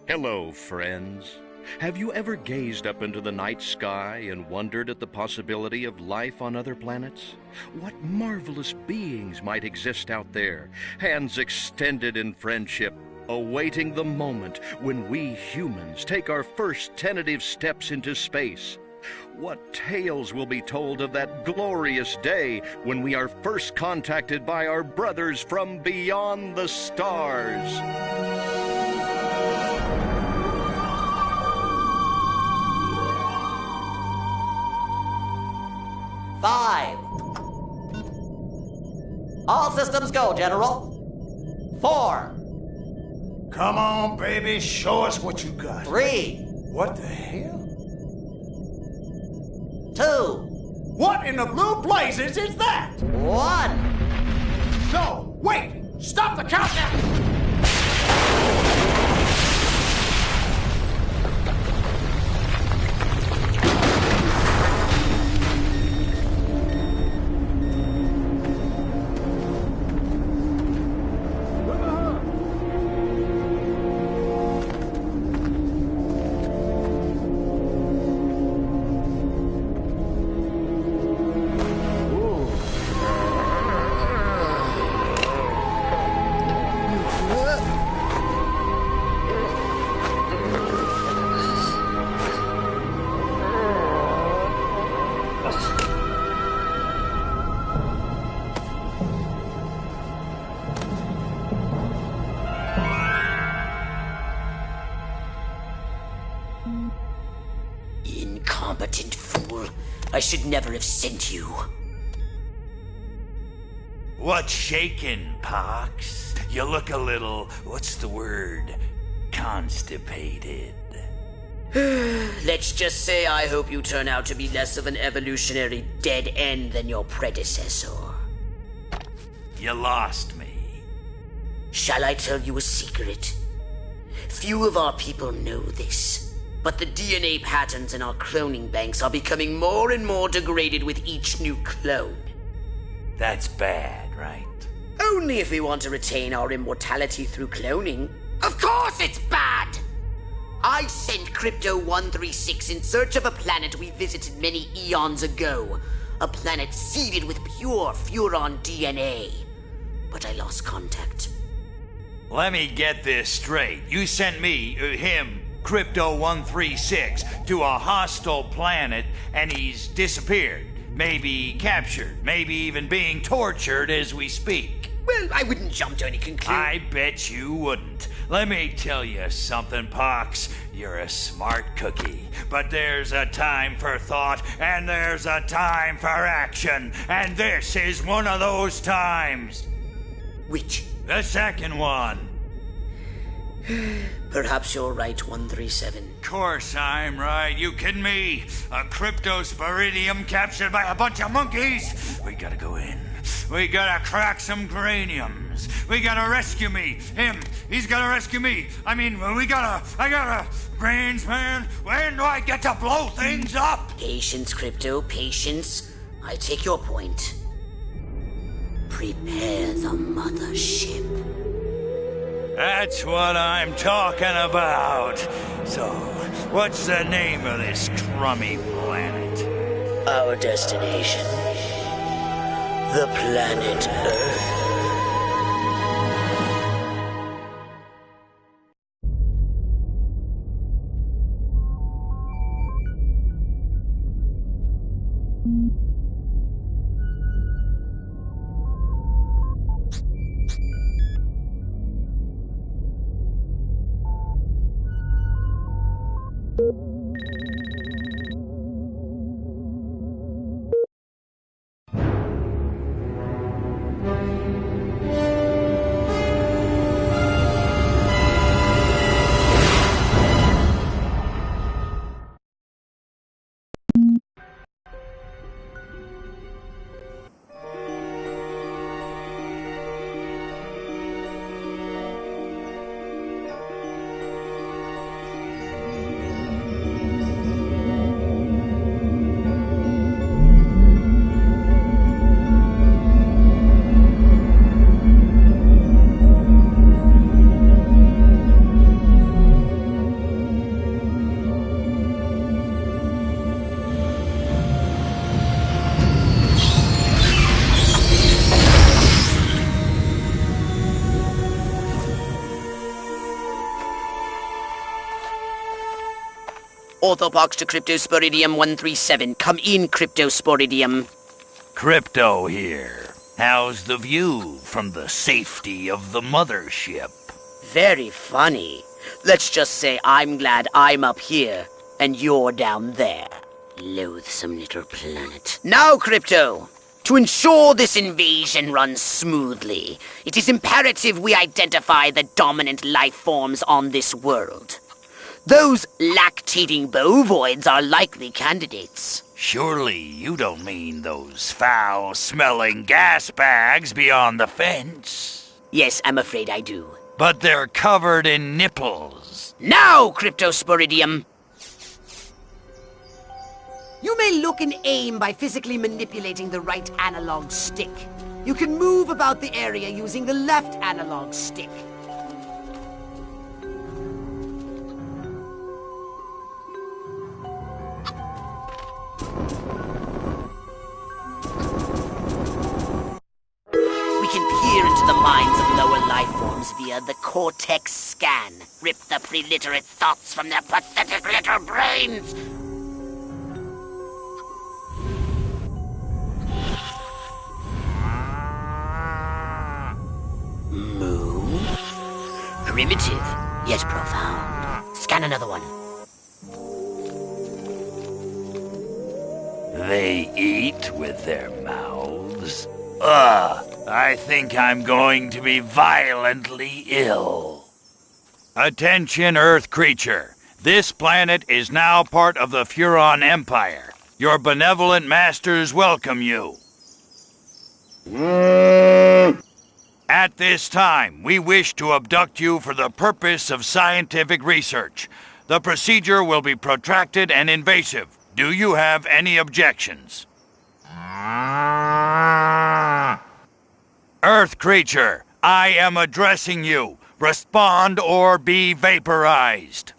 Hello, friends. Have you ever gazed up into the night sky and wondered at the possibility of life on other planets? What marvelous beings might exist out there, hands extended in friendship, awaiting the moment when we humans take our first tentative steps into space? What tales will be told of that glorious day when we are first contacted by our brothers from beyond the stars? 5. All systems go, General. 4. Come on, baby, show us what you got. 3. What the hell? 2. What in the blue blazes is that? 1. No, wait! Stop the countdown! Incompetent fool. I should never have sent you. What's shaking, Pox? You look a little, what's the word, constipated. Let's just say I hope you turn out to be less of an evolutionary dead end than your predecessor. You lost me. Shall I tell you a secret? Few of our people know this, but the DNA patterns in our cloning banks are becoming more and more degraded with each new clone. That's bad, right? Only if we want to retain our immortality through cloning. Of course it's bad! I sent Crypto-136 in search of a planet we visited many eons ago. A planet seeded with pure Furon DNA. But I lost contact. Let me get this straight. You sent me, him, Crypto-136, to a hostile planet, and he's disappeared. Maybe captured. Maybe even being tortured as we speak. Well, I wouldn't jump to any conclusion. I bet you wouldn't. Let me tell you something, Pox. You're a smart cookie. But there's a time for thought, and there's a time for action. And this is one of those times. Which? The second one. Perhaps you're right, 137. Course I'm right. You kidding me? A cryptosporidium captured by a bunch of monkeys? We gotta go in. We gotta crack some craniums. We gotta rescue me. Him. He's gotta rescue me. I gotta... Brains, man. When do I get to blow things up? Patience, Crypto, patience. I take your point. Prepare the mothership. That's what I'm talking about. So, what's the name of this crummy planet? Our destination. The planet Earth. Orthopox to Cryptosporidium 137. Come in, Cryptosporidium. Crypto here. How's the view from the safety of the mothership? Very funny. Let's just say I'm glad I'm up here and you're down there. Loathsome little planet. Now, Crypto, to ensure this invasion runs smoothly, it is imperative we identify the dominant life forms on this world. Those lactating bovoids are likely candidates. Surely you don't mean those foul-smelling gas bags beyond the fence? Yes, I'm afraid I do. But they're covered in nipples. Now, Cryptosporidium! You may look and aim by physically manipulating the right analog stick. You can move about the area using the left analog stick. We can peer into the minds of lower life forms via the Cortex scan. Rip the preliterate thoughts from their pathetic little brains. Move. Primitive, yet profound. Scan another one. They eat with their mouths. Ugh, I think I'm going to be violently ill. Attention, Earth creature. This planet is now part of the Furon Empire. Your benevolent masters welcome you. At this time, we wish to abduct you for the purpose of scientific research. The procedure will be protracted and invasive. Do you have any objections? Earth creature, I am addressing you. Respond or be vaporized.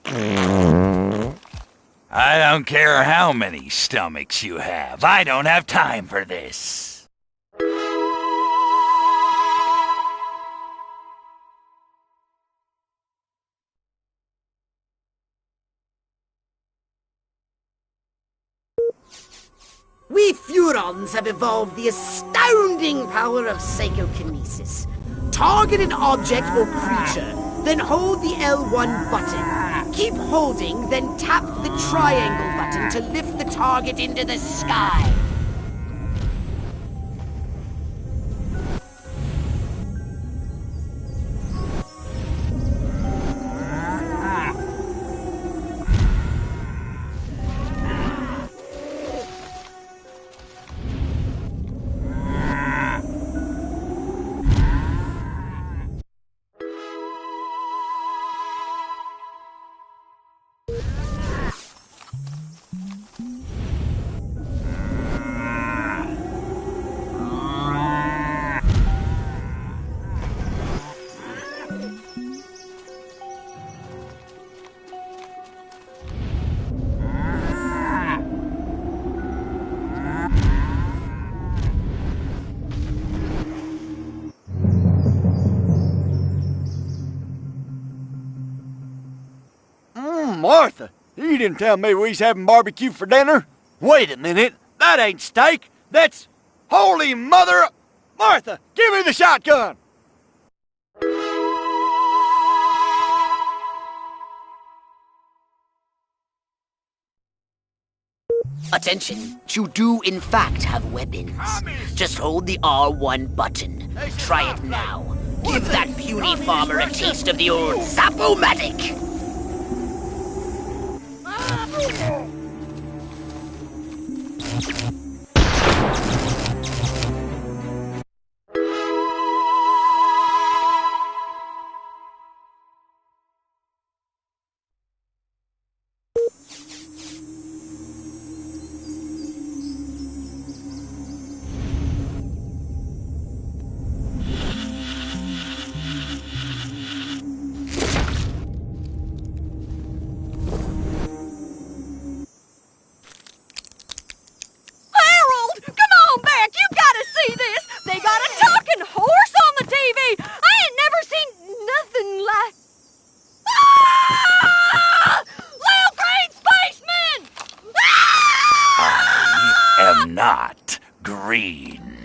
I don't care how many stomachs you have. I don't have time for this. We Furons have evolved the astounding power of psychokinesis. Target an object or creature, then hold the L1 button. Keep holding, then tap the triangle button to lift the target into the sky. Martha, you didn't tell me we was having barbecue for dinner. Wait a minute, that ain't steak. That's holy mother... Martha, give me the shotgun. Attention, you do in fact have weapons. Just hold the R1 button. Try it now. Give that puny farmer a taste of the old Zap-O-Matic. not green.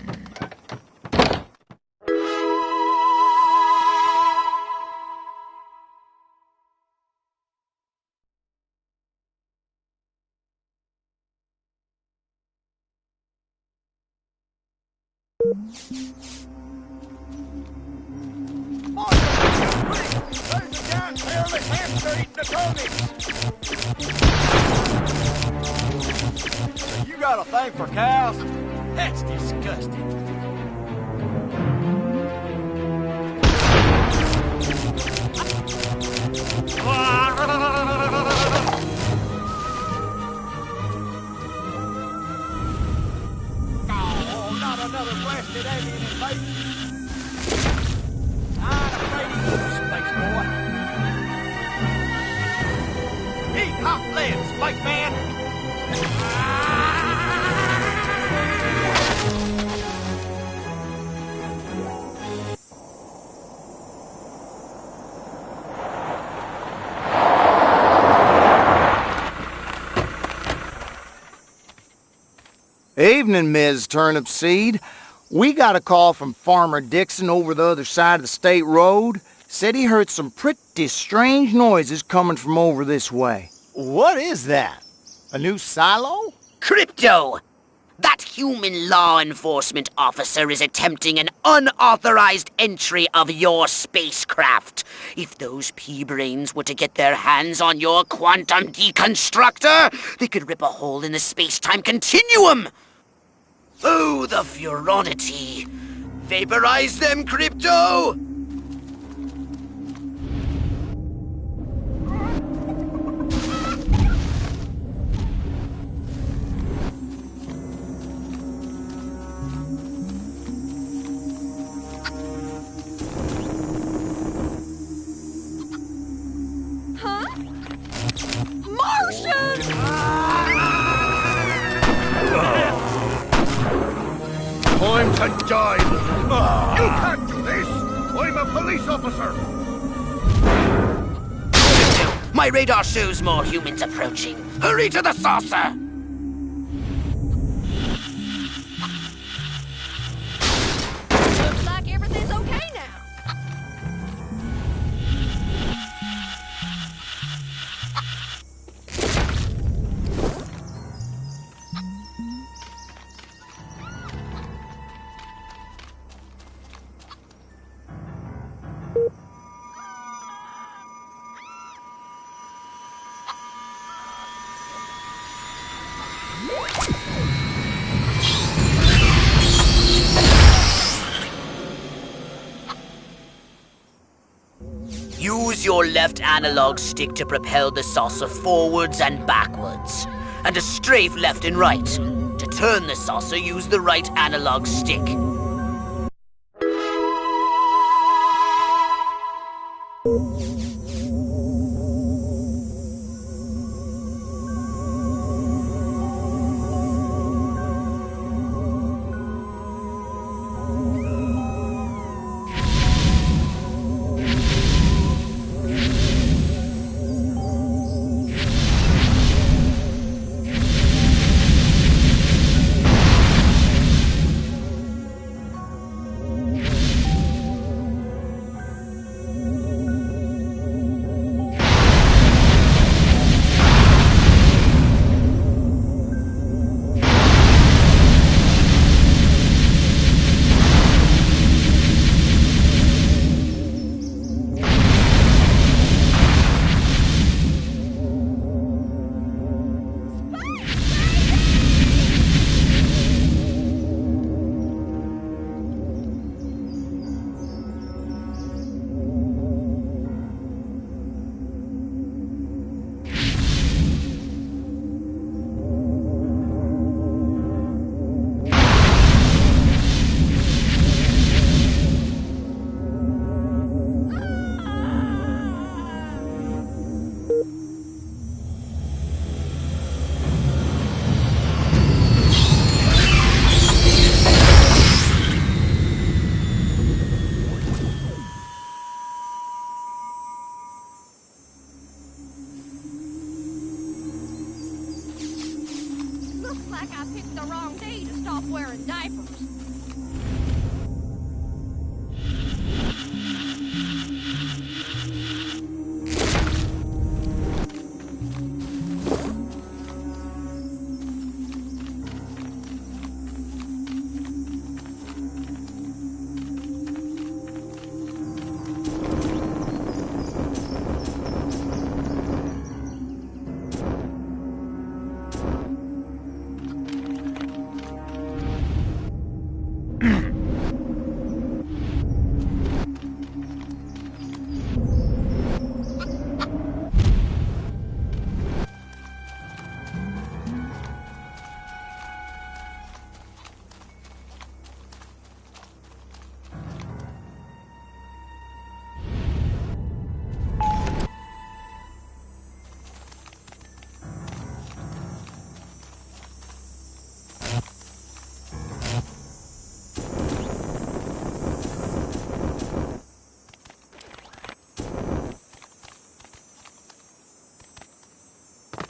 So you got a thing for cows? That's disgusting. Oh, not another blasted alien invasion. I'm afraid of you, space boy. Eat hot lead, spaceman! Evening, Ms. Turnipseed. We got a call from Farmer Dixon over the other side of the state road. Said he heard some pretty strange noises coming from over this way. What is that? A new silo? Crypto! That human law enforcement officer is attempting an unauthorized entry of your spacecraft. If those pea-brains were to get their hands on your quantum deconstructor, they could rip a hole in the space-time continuum! Oh, the furonity! Vaporize them, Crypto! Time to die! You can't do this! I'm a police officer! My radar shows more humans approaching. Hurry to the saucer! Looks like everything's okay now. Use your left analog stick to propel the saucer forwards and backwards, and a strafe left and right. To turn the saucer, use the right analog stick. like I picked the wrong day to stop wearing diapers.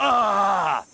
Ah!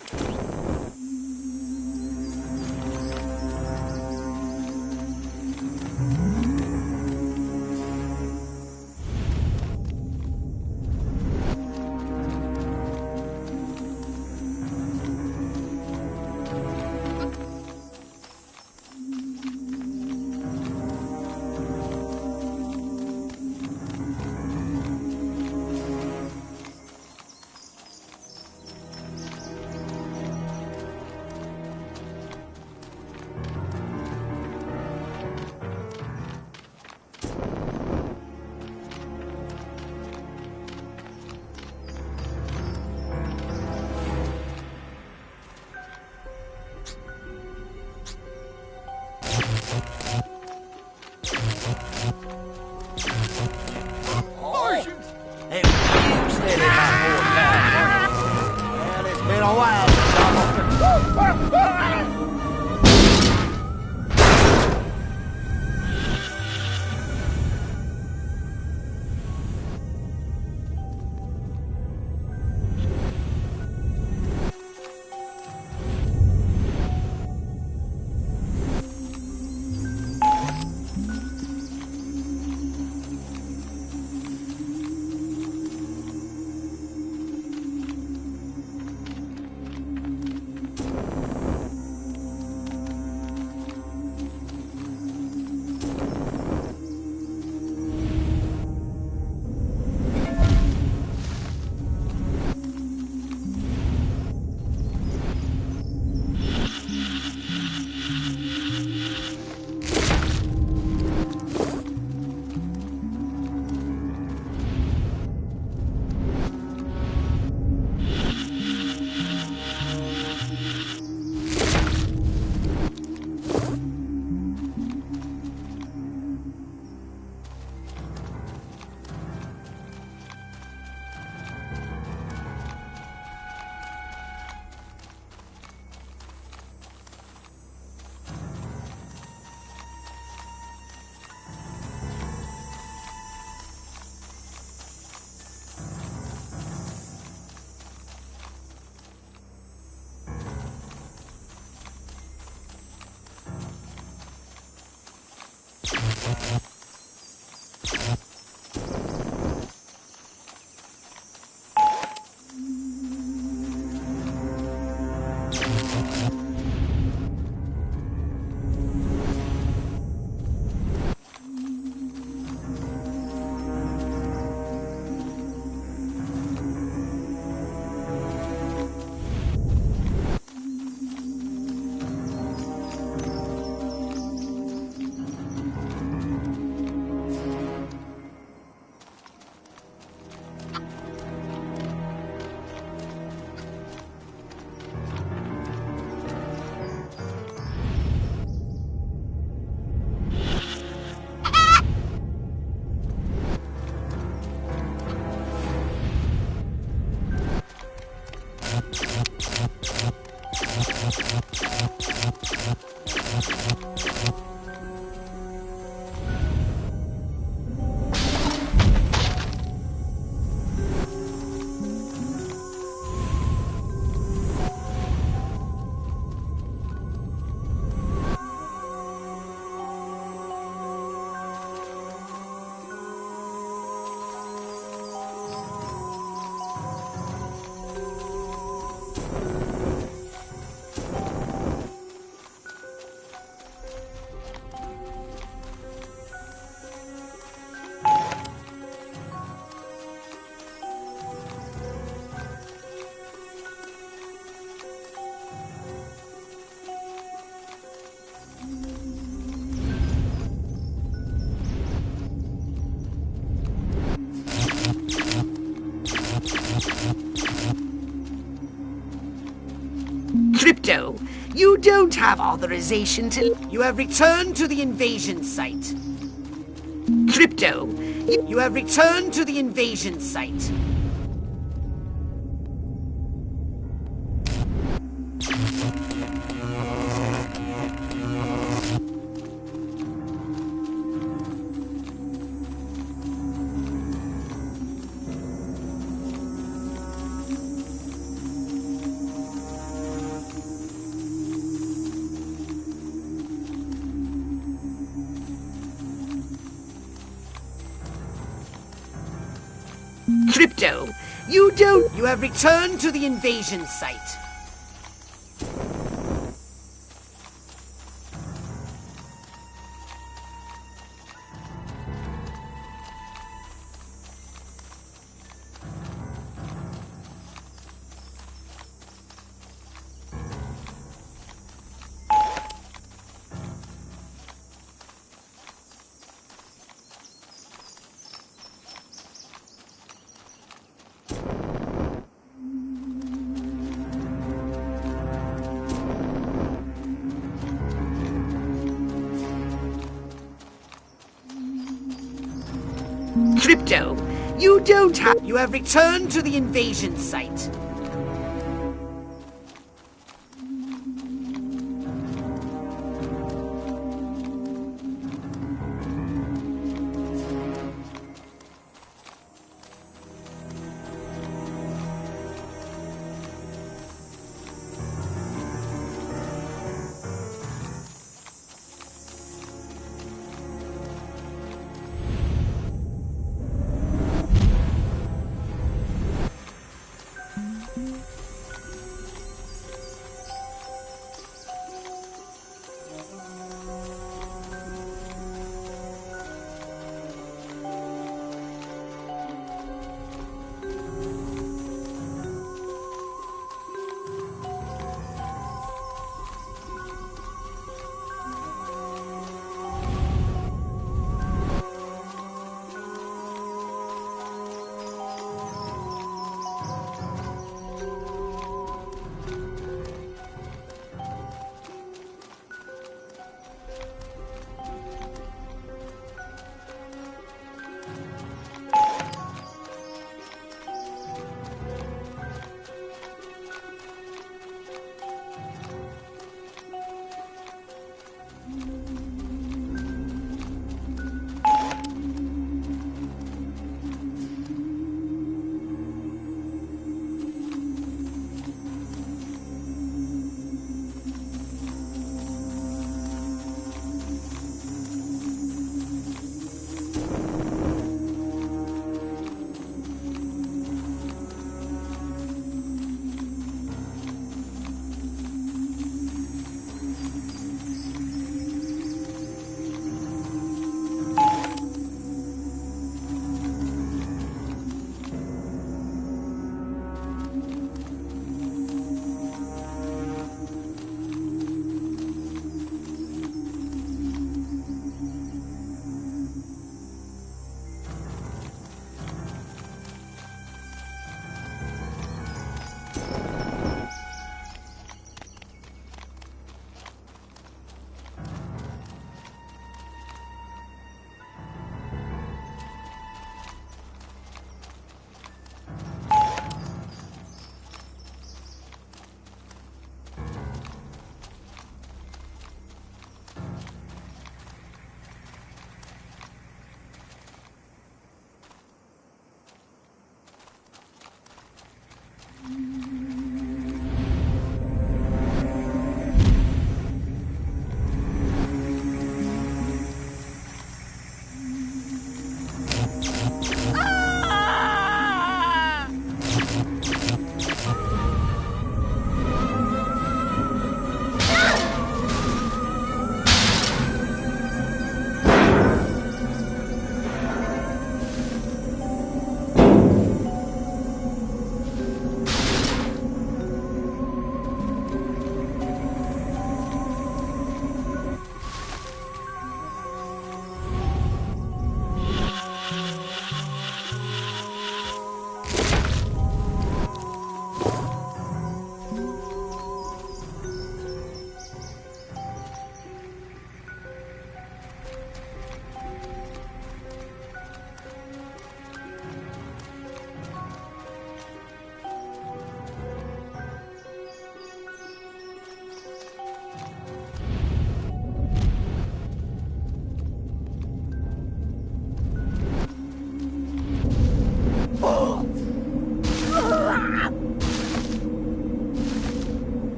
Martians! Hey, steady my boy now. Well, it's been a while since Crypto, you don't have authorization to... You have returned to the invasion site. Crypto, you have returned to the invasion site. Crypto, you don't... You have returned to the invasion site. Crypto, you don't have... You have returned to the invasion site.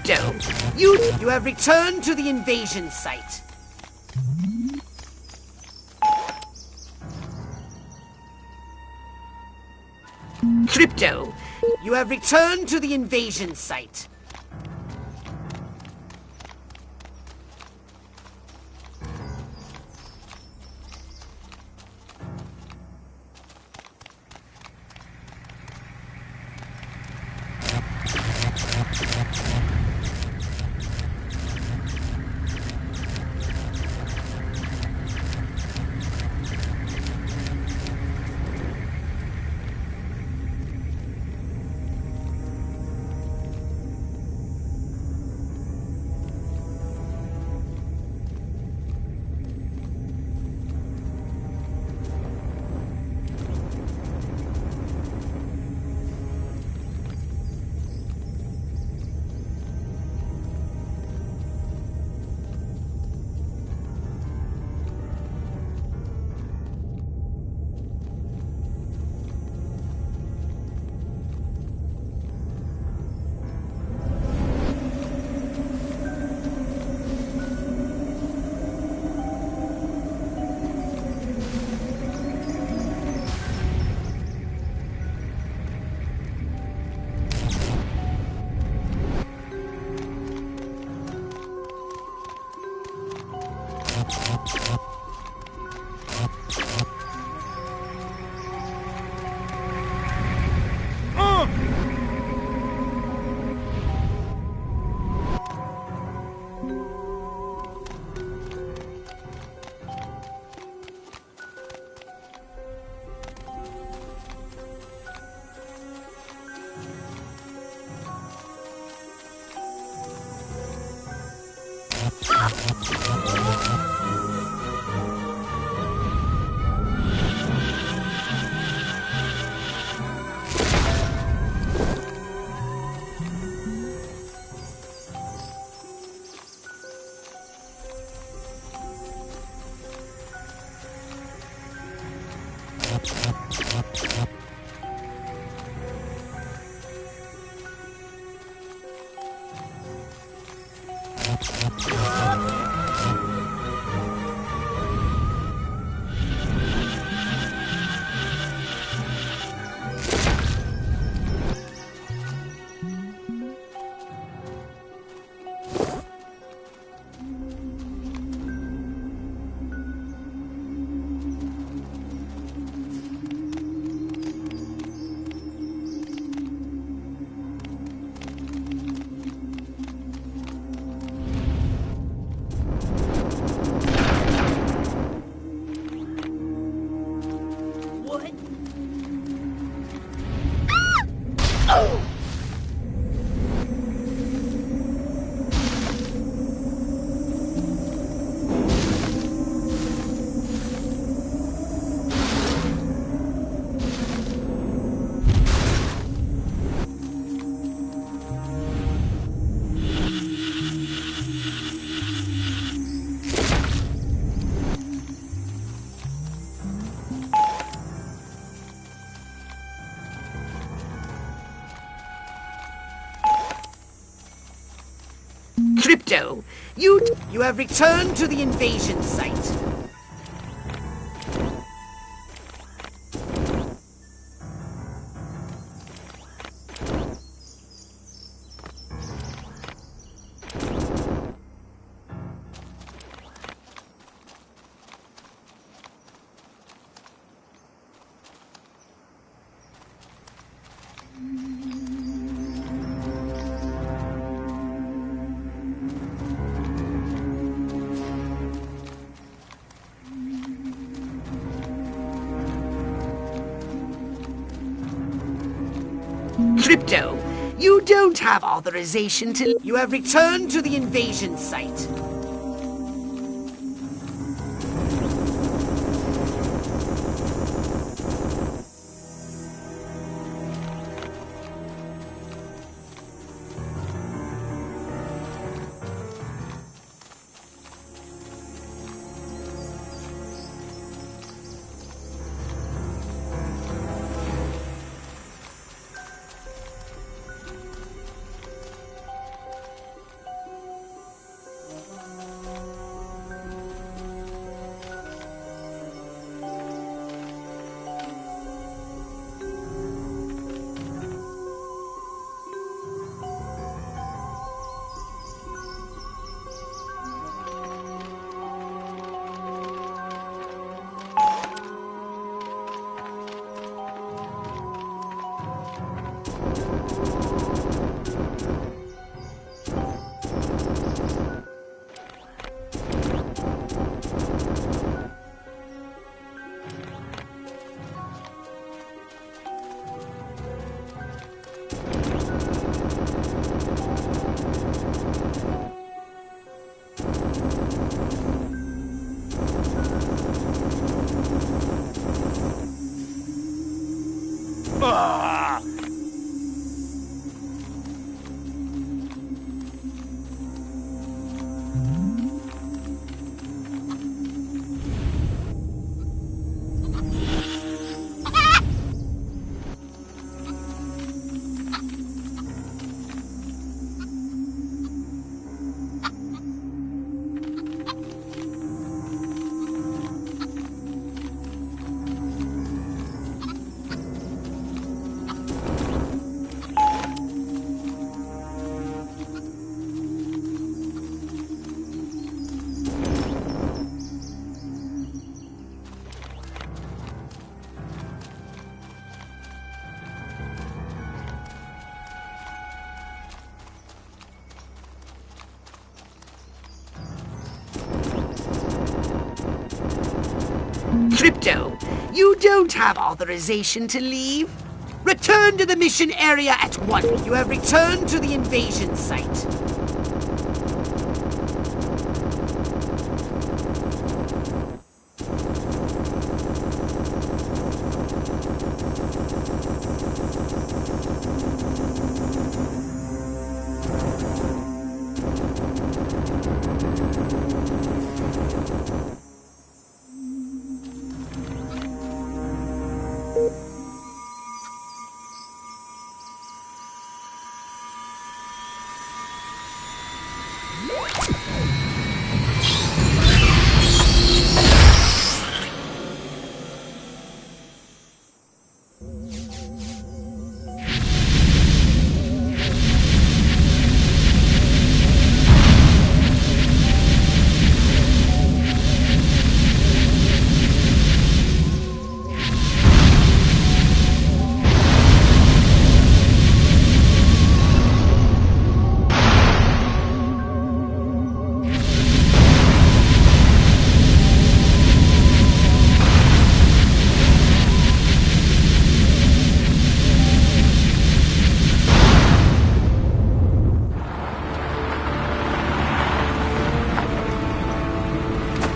Crypto, you have returned to the invasion site. Crypto, you have returned to the invasion site. Crypto, you have returned to the invasion site. Crypto, you don't have authorization to... You have returned to the invasion site. Crypto, you don't have authorization to leave. Return to the mission area at once. You have returned to the invasion site.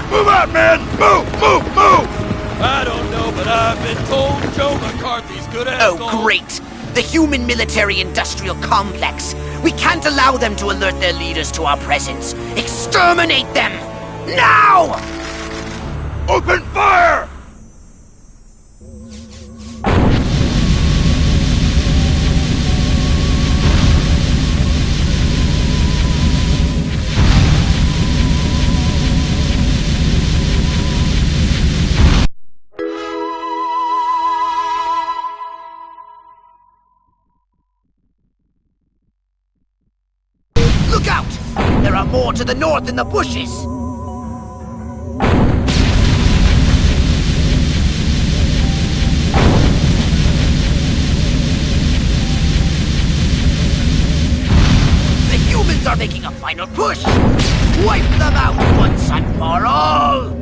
Move out, man! Move, move, move! I don't know, but I've been told Joe McCarthy's good as Oh, gold. great! The human military-industrial complex. We can't allow them to alert their leaders to our presence. Exterminate them! Now! Open fire! Look out! There are more to the north in the bushes! The humans are making a final push! Wipe them out once and for all!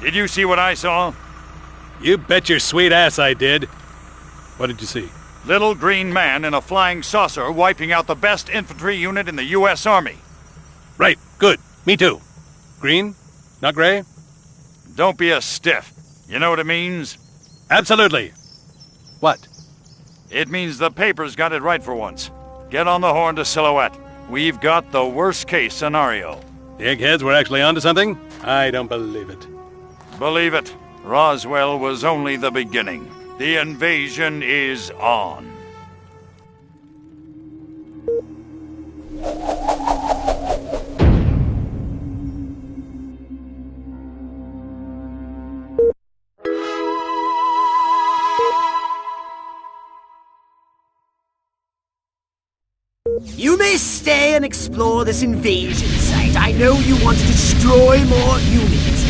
Did you see what I saw? You bet your sweet ass I did. What did you see? Little green man in a flying saucer wiping out the best infantry unit in the U.S. Army. Right, good. Me too. Green? Not gray? Don't be a stiff. You know what it means? Absolutely. What? It means the papers got it right for once. Get on the horn to Silhouette. We've got the worst case scenario. The eggheads were actually onto something? I don't believe it. Believe it, Roswell was only the beginning. The invasion is on. You may stay and explore this invasion site. I know you want to destroy more humans.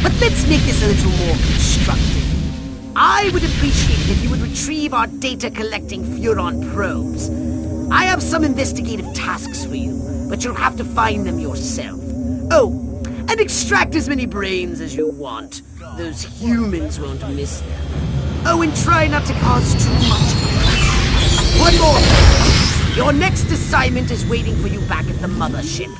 But let's make this a little more constructive. I would appreciate it if you would retrieve our data-collecting Furon probes. I have some investigative tasks for you, but you'll have to find them yourself. Oh, and extract as many brains as you want. Those humans won't miss them. Oh, and try not to cause too much. One more thing. Your next assignment is waiting for you back at the mothership.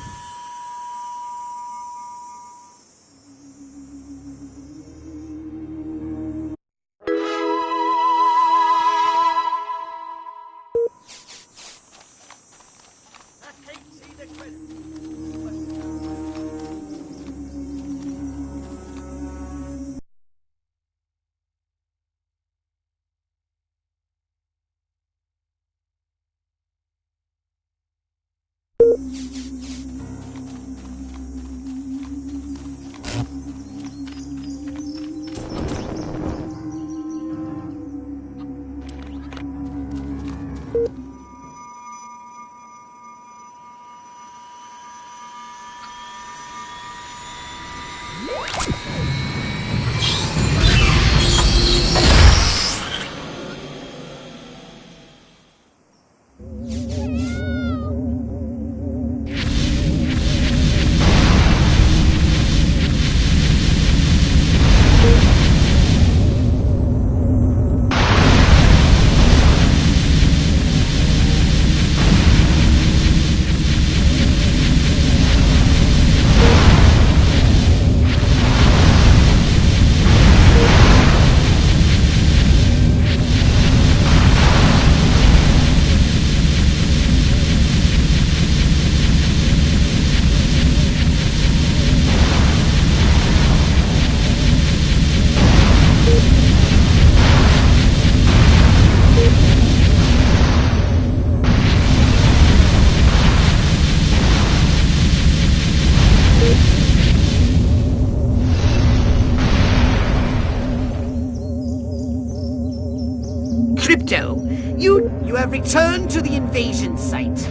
Crypto, you have returned to the invasion site.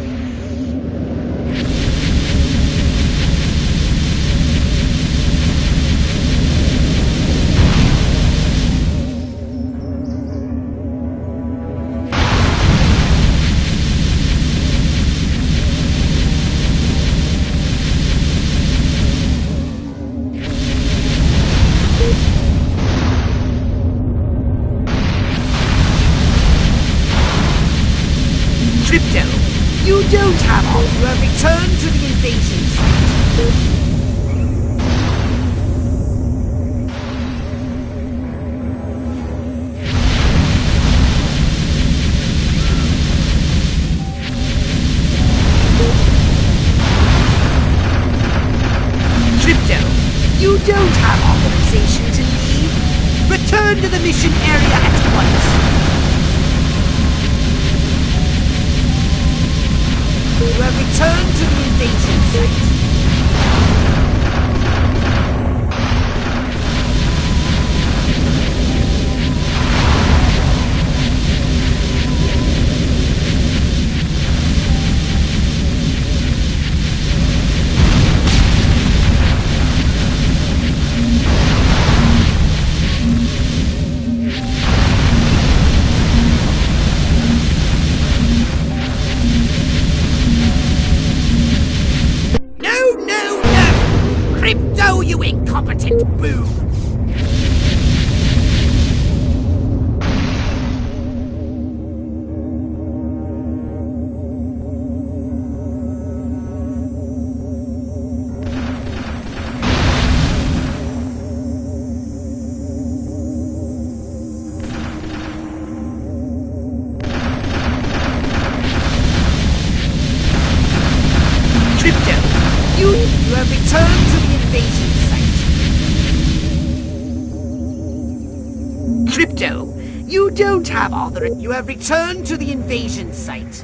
Crypto, you don't have all. You have returned to the invasion site. Crypto, you don't have authorization to leave. Return to the mission area at once. You have returned to the invasion site. Crypto, you incompetent boob! Crypto, you have returned to the invasion site. Crypto, you don't have authorization. You have returned to the invasion site.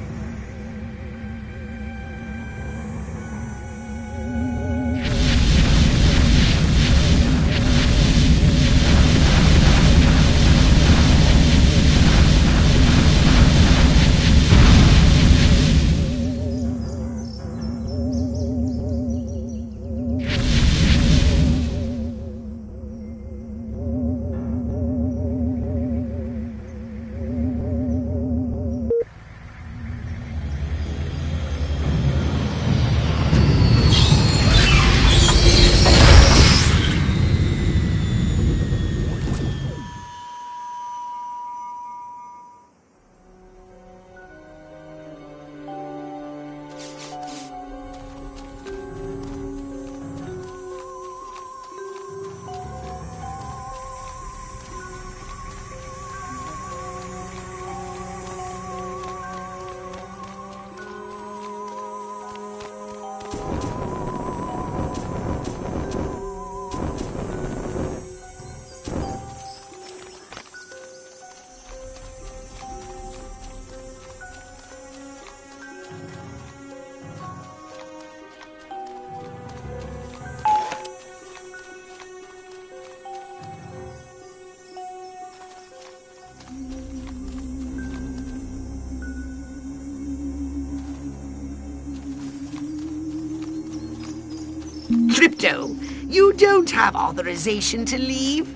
Crypto, you don't have authorization to leave.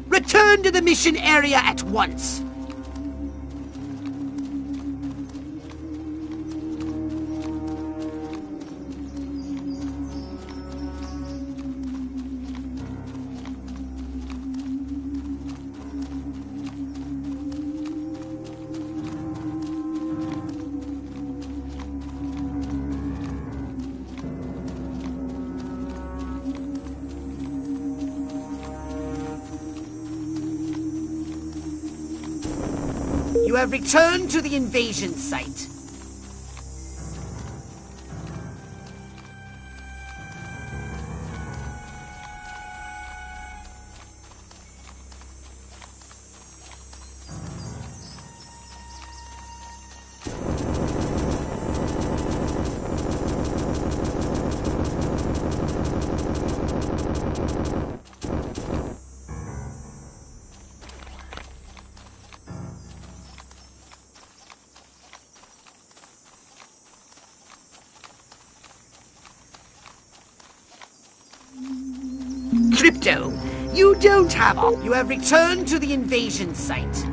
Return to the mission area at once. You have returned to the invasion site. Crypto, you don't have all. You have returned to the invasion site.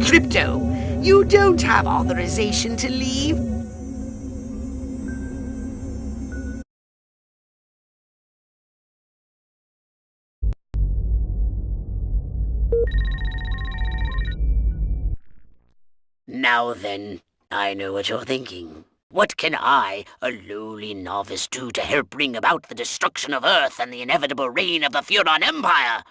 Crypto, you don't have authorization to leave. Now then, I know what you're thinking. What can I, a lowly novice, do to help bring about the destruction of Earth and the inevitable reign of the Furon Empire?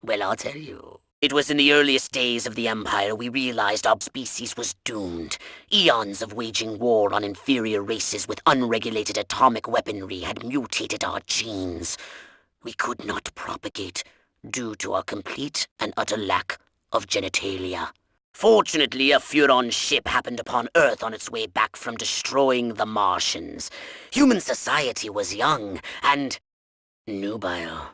Well, I'll tell you. It was in the earliest days of the Empire we realized our species was doomed. Eons of waging war on inferior races with unregulated atomic weaponry had mutated our genes. We could not propagate due to our complete and utter lack of genitalia. Fortunately, a Furon ship happened upon Earth on its way back from destroying the Martians. Human society was young and nubile.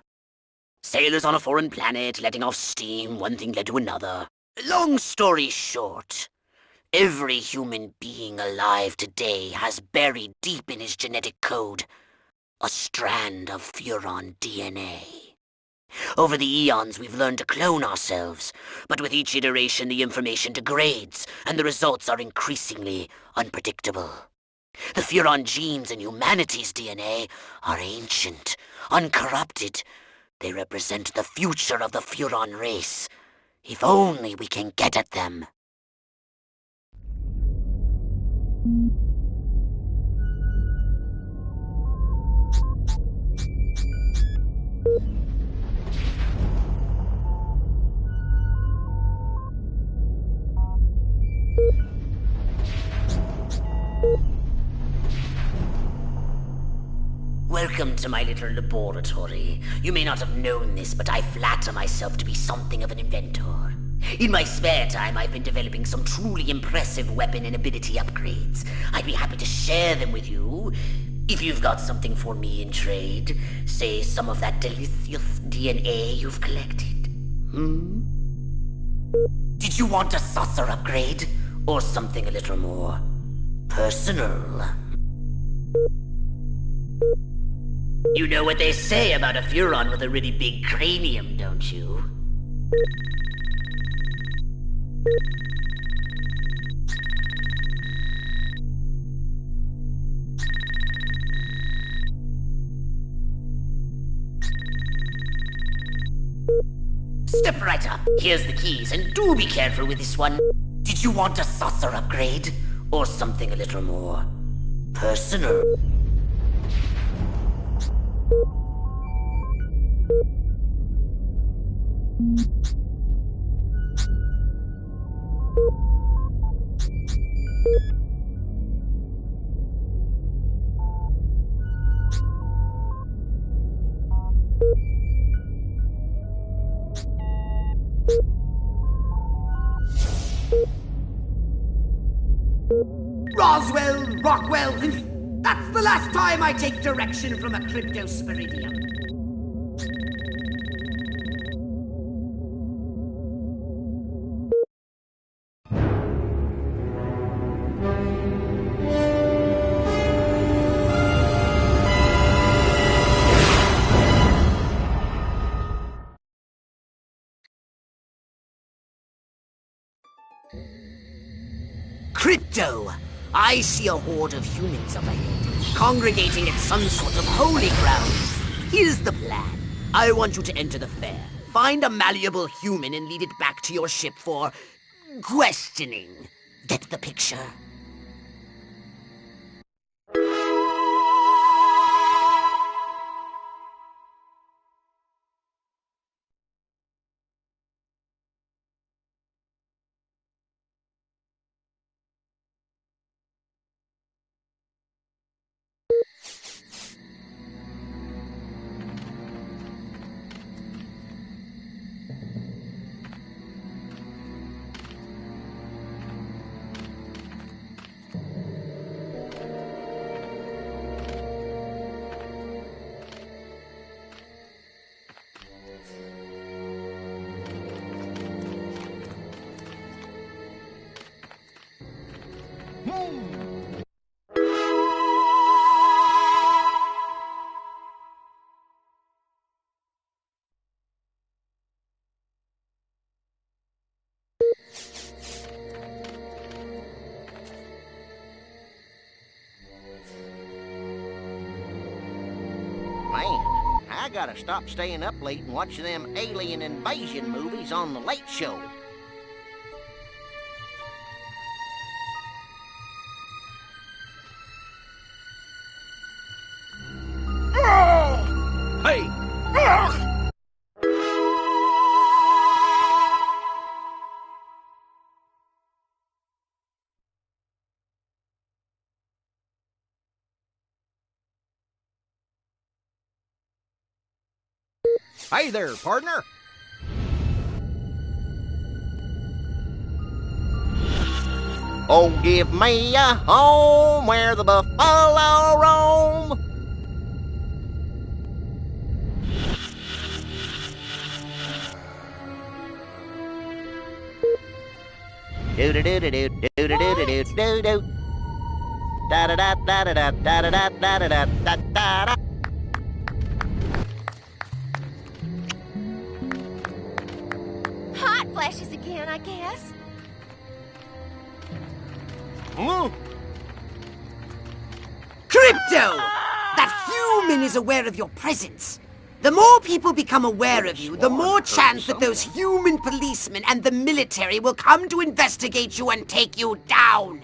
Sailors on a foreign planet, letting off steam, one thing led to another. Long story short, every human being alive today has buried deep in his genetic code a strand of Furon DNA. Over the eons, we've learned to clone ourselves, but with each iteration, the information degrades, and the results are increasingly unpredictable. The Furon genes in humanity's DNA are ancient, uncorrupted. They represent the future of the Furon race. If only we can get at them. Welcome to my little laboratory. You may not have known this, but I flatter myself to be something of an inventor. In my spare time, I've been developing some truly impressive weapon and ability upgrades. I'd be happy to share them with you, if you've got something for me in trade. Say some of that delicious DNA you've collected. Did you want a saucer upgrade? Or something a little more personal? You know what they say about a Furon with a really big cranium, don't you? Step right up. Here's the keys, and do be careful with this one. Did you want a saucer upgrade? Or something a little more personal? Roswell, Rockwell, that's the last time I take direction from a cryptosporidium. Crypto! I see a horde of humans up ahead, congregating at some sort of holy ground. Here's the plan. I want you to enter the fair, find a malleable human and lead it back to your ship for questioning. Get the picture? Man, I gotta stop staying up late and watch them alien invasion movies on the Late Show. Hey! Hey there, partner. Oh, give me a home where the buffalo roam. Do do do do do do do do do do do. Da da da da da da da da da da da da da. Hot flashes again, I guess. Crypto! That human is aware of your presence. The more people become aware of you, the more chance that those human policemen and the military will come to investigate you and take you down.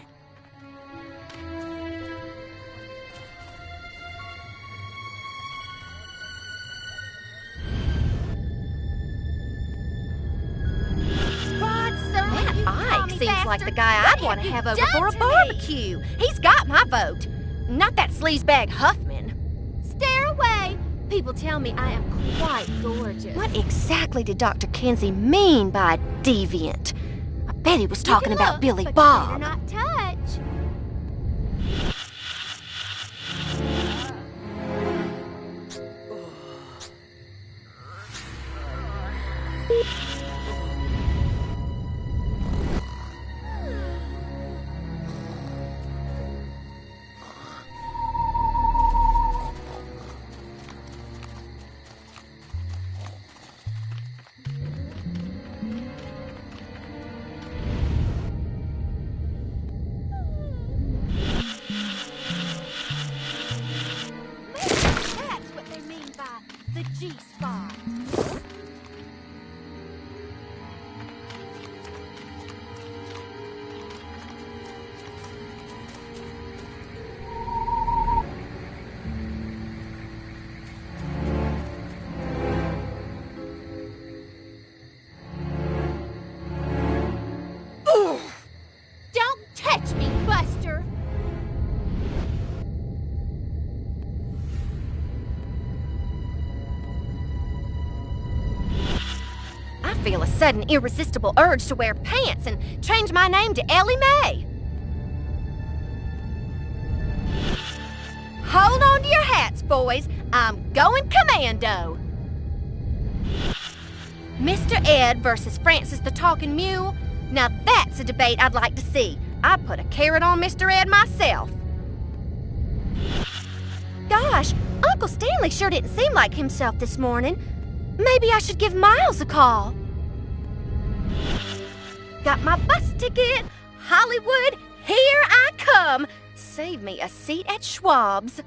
That Ike seems like the guy I'd want to have over for a barbecue. He's got my vote. Not that sleazebag Huffman. Stare away. People tell me I am quite gorgeous. What exactly did Dr. Kinsey mean by deviant? I bet he was talking about Billy Bob. You better not touch. G-spot. Don't touch me, Buster! I feel a sudden irresistible urge to wear pants and change my name to Ellie Mae. Hold on to your hats, boys. I'm going commando. Mr. Ed versus Francis the Talking Mule. Now that's a debate I'd like to see. I'd put a carrot on Mr. Ed myself. Gosh, Uncle Stanley sure didn't seem like himself this morning. Maybe I should give Miles a call. Got my bus ticket. Hollywood, here I come. Save me a seat at Schwab's.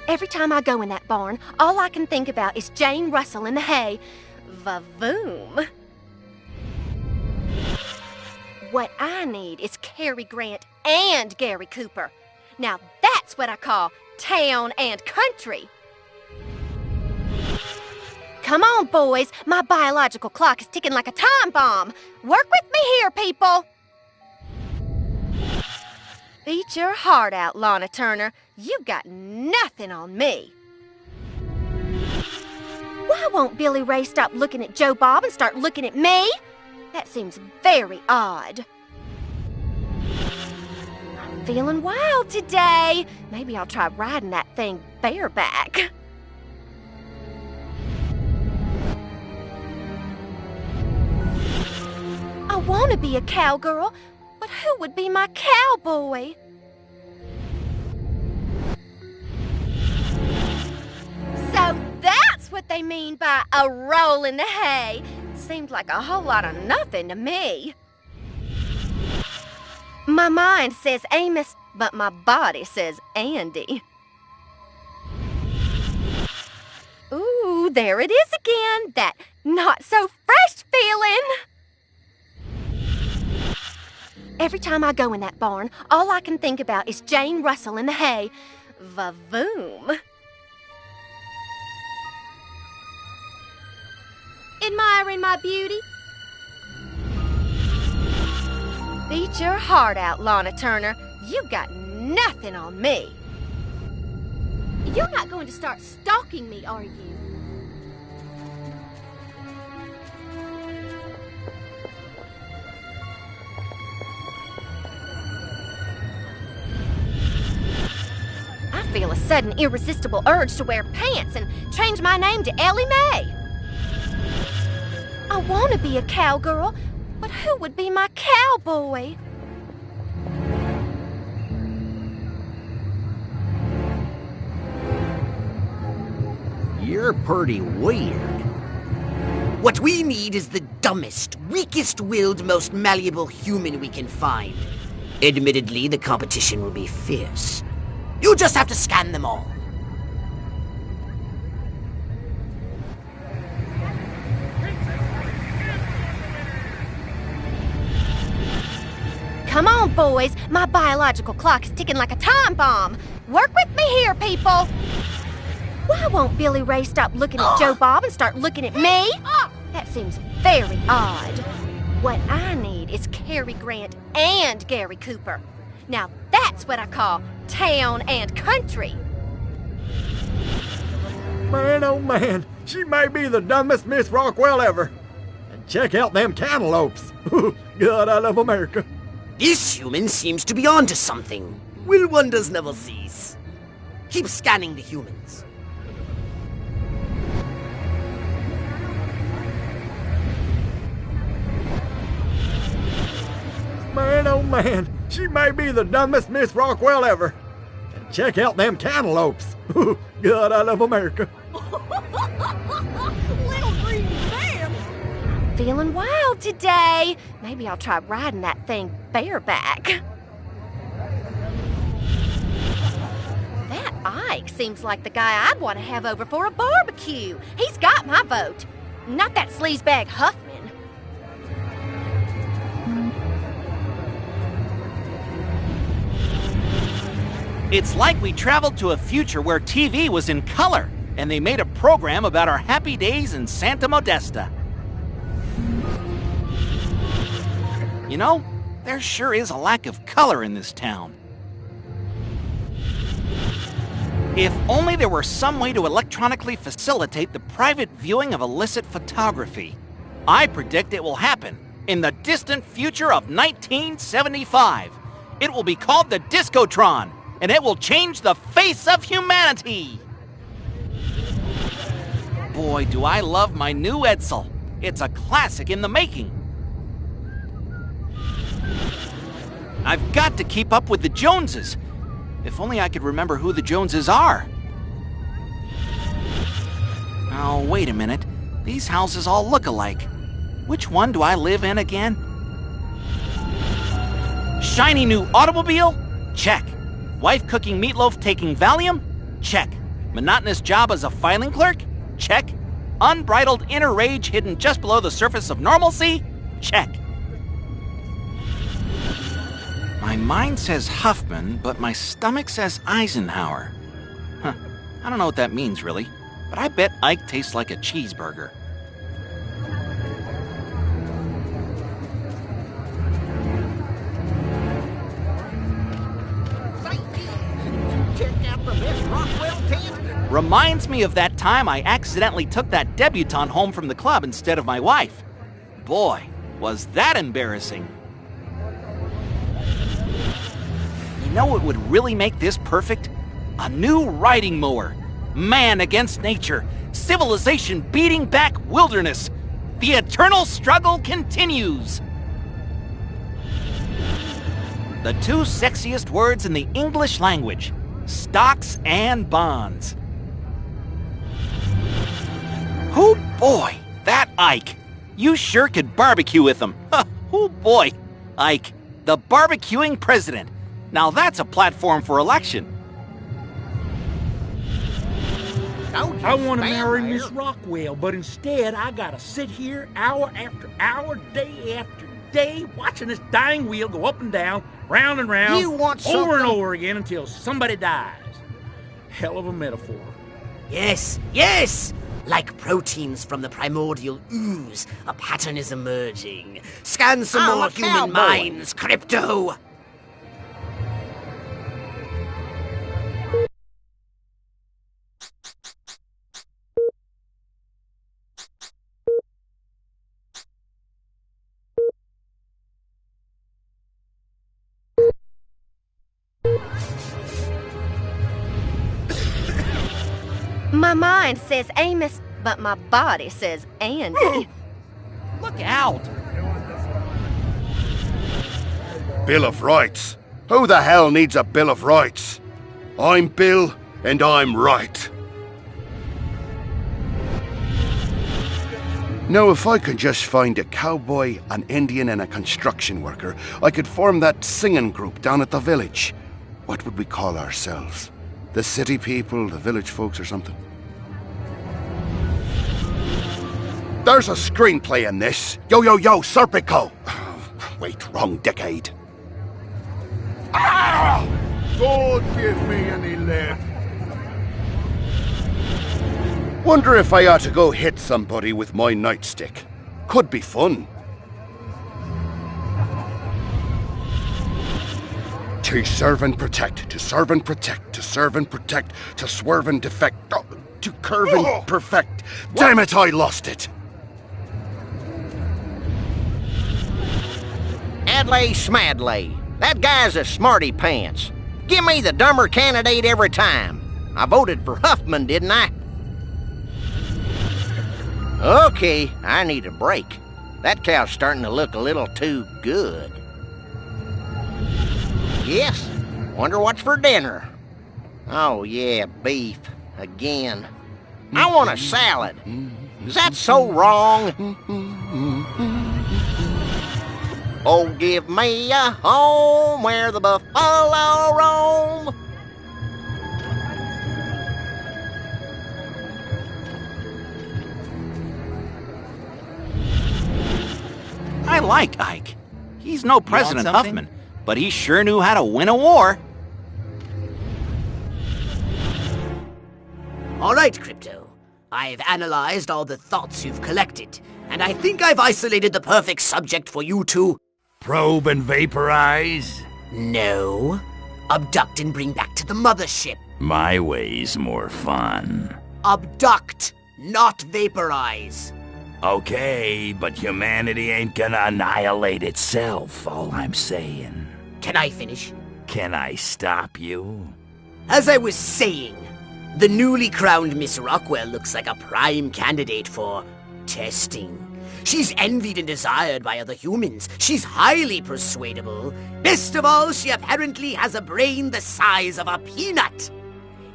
Every time I go in that barn, all I can think about is Jane Russell in the hay. Va-voom. What I need is Cary Grant and Gary Cooper. Now that's what I call town and country. Come on, boys. My biological clock is ticking like a time bomb. Work with me here, people. Eat your heart out, Lana Turner. You got nothing on me. Why won't Billy Ray stop looking at Joe Bob and start looking at me? That seems very odd. I'm feeling wild today. Maybe I'll try riding that thing bareback. I want to be a cowgirl, but who would be my cowboy? So that's what they mean by a roll in the hay. Seemed like a whole lot of nothing to me. My mind says Amos, but my body says Andy. Ooh, there it is again, that not-so-fresh feeling. Every time I go in that barn, all I can think about is Jane Russell in the hay. Va-voom. Admiring my beauty? Eat your heart out, Lana Turner. You got nothing on me. You're not going to start stalking me, are you? I feel a sudden irresistible urge to wear pants and change my name to Ellie Mae. I want to be a cowgirl, but who would be my cowboy? You're pretty weird. What we need is the dumbest, weakest-willed, most malleable human we can find. Admittedly, the competition will be fierce. You just have to scan them all. Come on, boys. My biological clock is ticking like a time bomb. Work with me here, people. Why won't Billy Ray stop looking at Joe Bob and start looking at me? That seems very odd. What I need is Cary Grant and Gary Cooper. Now that's what I call town and country. Man, oh man, she may be the dumbest Miss Rockwell ever. And check out them cantaloupes. God, I love America. This human seems to be onto something. Will wonders never cease? Keep scanning the humans. Man, oh man, she may be the dumbest Miss Rockwell ever. And check out them cantaloupes. God, I love America. Little green man! Feeling wild today. Maybe I'll try riding that thing bareback. That Ike seems like the guy I'd want to have over for a barbecue. He's got my vote. Not that sleazebag Huffman. It's like we traveled to a future where TV was in color, and they made a program about our happy days in Santa Modesta. You know, there sure is a lack of color in this town. If only there were some way to electronically facilitate the private viewing of illicit photography. I predict it will happen in the distant future of 1975. It will be called the Discotron, and it will change the face of humanity. Boy, do I love my new Edsel. It's a classic in the making. I've got to keep up with the Joneses. If only I could remember who the Joneses are. Oh, wait a minute. These houses all look alike. Which one do I live in again? Shiny new automobile? Check. Wife cooking meatloaf taking Valium? Check. Monotonous job as a filing clerk? Check. Unbridled inner rage hidden just below the surface of normalcy? Check. My mind says Huffman, but my stomach says Eisenhower. Huh. I don't know what that means, really, but I bet Ike tastes like a cheeseburger. Check out the Miss Rockwell tent. Reminds me of that time I accidentally took that debutante home from the club instead of my wife. Boy, was that embarrassing. You know what would really make this perfect? A new riding mower. Man against nature. Civilization beating back wilderness. The eternal struggle continues. The two sexiest words in the English language. Stocks and bonds. Oh boy, that Ike. You sure could barbecue with him. Oh boy, Ike, the barbecuing president. Now that's a platform for election. I want to marry Miss Rockwell, but instead I gotta sit here hour after hour, day after day, watching this dying wheel go up and down, round and round, You want over and something? over again until somebody dies. Hell of a metaphor. Yes, yes! Like proteins from the primordial ooze, a pattern is emerging. Scan some I'm more a human cowboy. minds, Crypto! My mind says Amos, but my body says Andy. Look out! Bill of Rights. Who the hell needs a Bill of Rights? I'm Bill, and I'm right. Now, if I could just find a cowboy, an Indian, and a construction worker, I could form that singing group down at the village. What would we call ourselves? The city people, the village folks, or something? There's a screenplay in this. Yo, yo, yo, Serpico. Wait, wrong decade. Ah! Don't give me any lip. Wonder if I ought to go hit somebody with my nightstick. Could be fun. To serve and protect, to serve and protect, to serve and protect, to swerve and defect, to curve and perfect. Damn it, I lost it! Adlai Smadley. That guy's a smarty pants. Give me the dumber candidate every time. I voted for Huffman, didn't I? Okay, I need a break. That cow's starting to look a little too good. Yes, wonder what's for dinner. Oh yeah, beef. Again. I want a salad. Is that so wrong? Oh, give me a home where the buffalo roam. I like Ike. He's no President Huffman, but he sure knew how to win a war. All right, Crypto. I've analyzed all the thoughts you've collected, and I think I've isolated the perfect subject for you to... Probe and vaporize? No. Abduct and bring back to the mothership. My way's more fun. Abduct, not vaporize. Okay, but humanity ain't gonna annihilate itself, all I'm saying. Can I finish? Can I stop you? As I was saying, the newly crowned Miss Rockwell looks like a prime candidate for testing. She's envied and desired by other humans. She's highly persuadable. Best of all, she apparently has a brain the size of a peanut.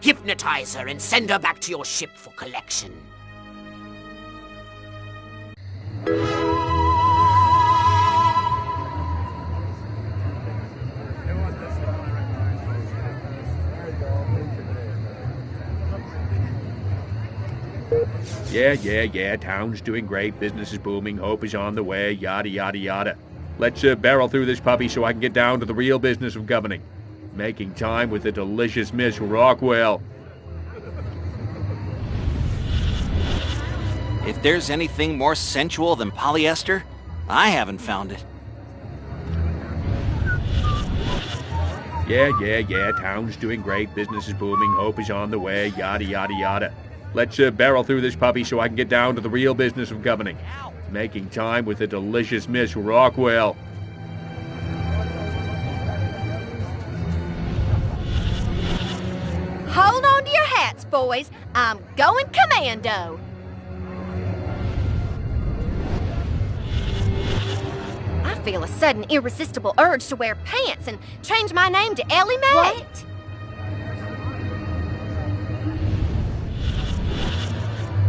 Hypnotize her and send her back to your ship for collection. Yeah, town's doing great, business is booming, hope is on the way, yada yada yada. Let's barrel through this puppy so I can get down to the real business of governing. Making time with the delicious Miss Rockwell. If there's anything more sensual than polyester, I haven't found it. Yeah, town's doing great, business is booming, hope is on the way, yada yada yada. Let's barrel through this puppy so I can get down to the real business of governing. Making time with the delicious Miss Rockwell. Hold on to your hats, boys. I'm going commando. I feel a sudden irresistible urge to wear pants and change my name to Ellie Mae. What?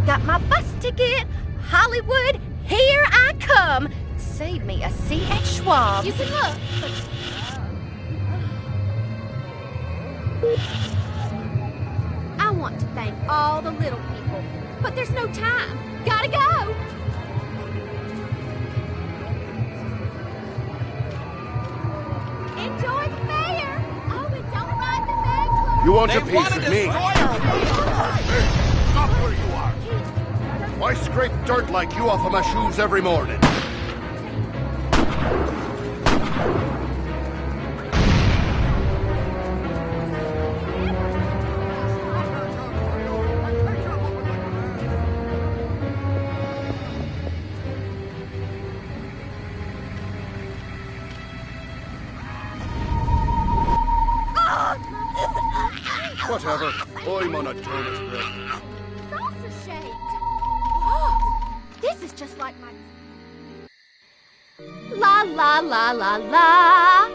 Got my bus ticket. Hollywood, here I come. Save me a seat at Schwab. You can look, but... I want to thank all the little people, but there's no time. Gotta go. Enjoy the fair. Oh, and don't ride the fan club. You want a piece of me? Stop where you are. I scrape dirt like you off of my shoes every morning. Whatever. I'm on a tourist break. Salsa shaped. Oh, this is just like my... La la la la la.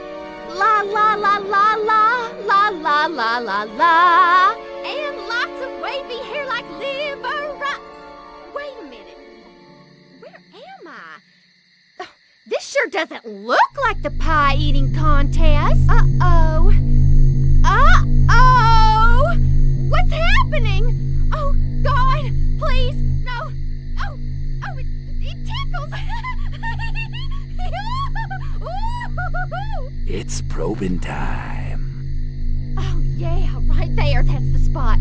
La la la la la. La la la la la. And lots of wavy hair like Libera. Wait a minute. Where am I? Oh, this sure doesn't look like the pie eating contest. Uh-oh. Uh-oh! What's happening? Oh, God, please, no. Oh, it tickles. It's probing time. Oh, yeah, right there. That's the spot.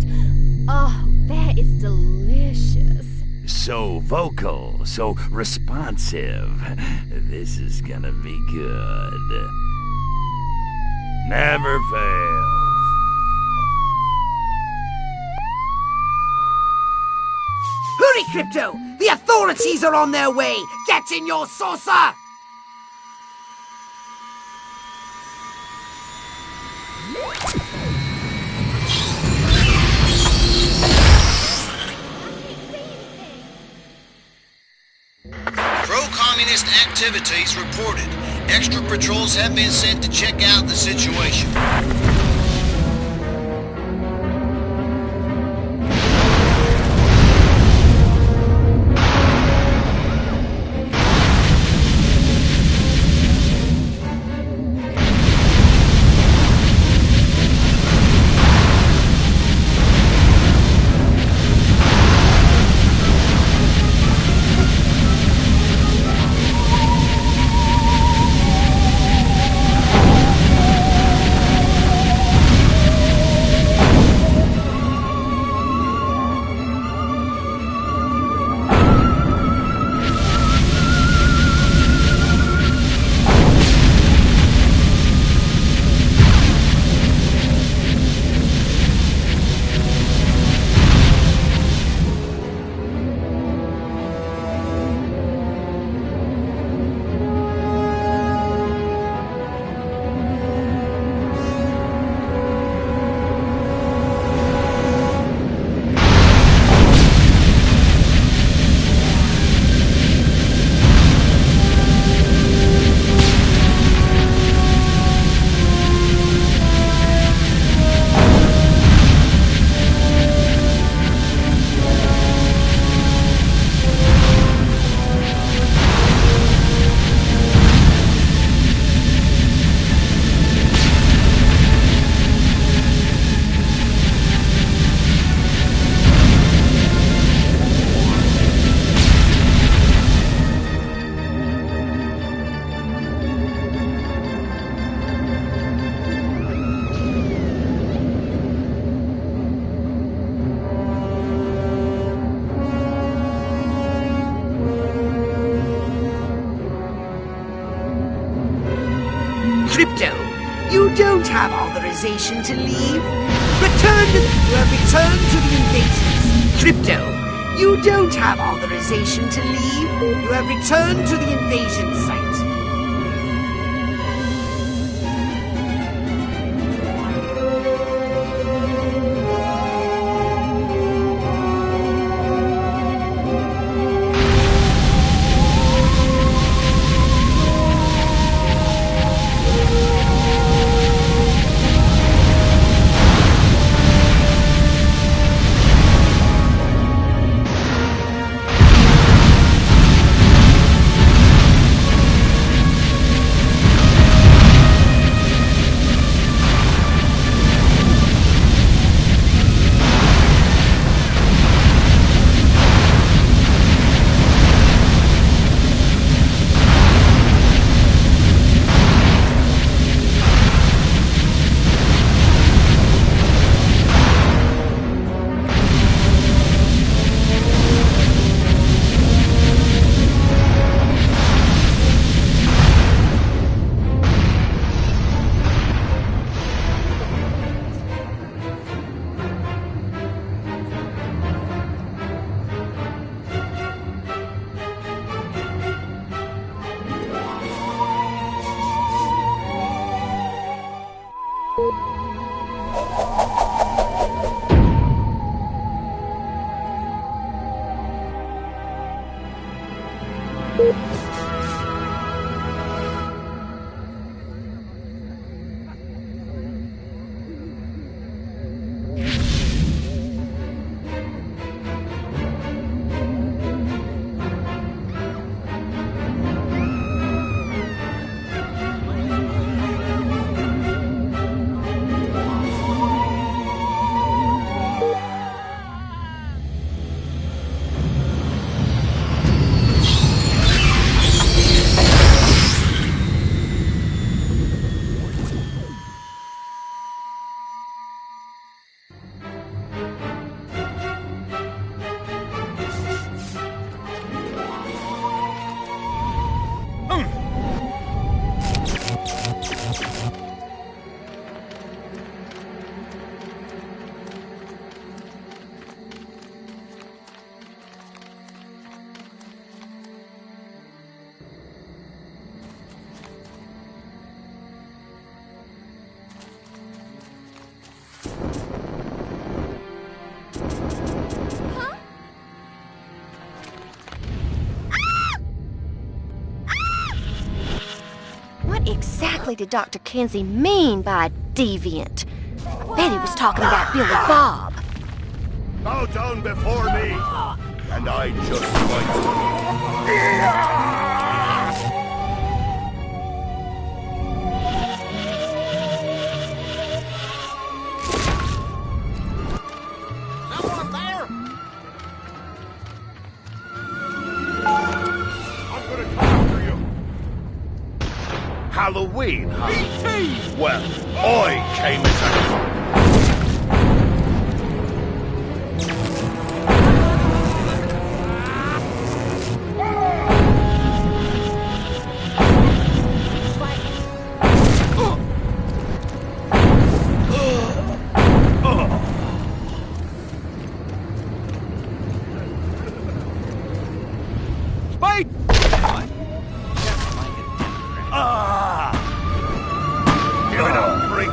Oh, that is delicious. So vocal, so responsive. This is gonna be good. never fails. Hurry, Crypto! The authorities are on their way! Get in your saucer! Pro-communist activities reported. Extra patrols have been sent to check out the situation. Crypto, you don't have authorization to leave. You have returned to the invasions. Crypto, you don't have authorization to leave. You have returned to the invasion site. exactly did Dr. Kinsey mean by deviant? I bet he was talking about Billy Bob. Bow down before me, and I just might. Halloween, huh? E.T. Well, I came as a... Spade! Give it up, break.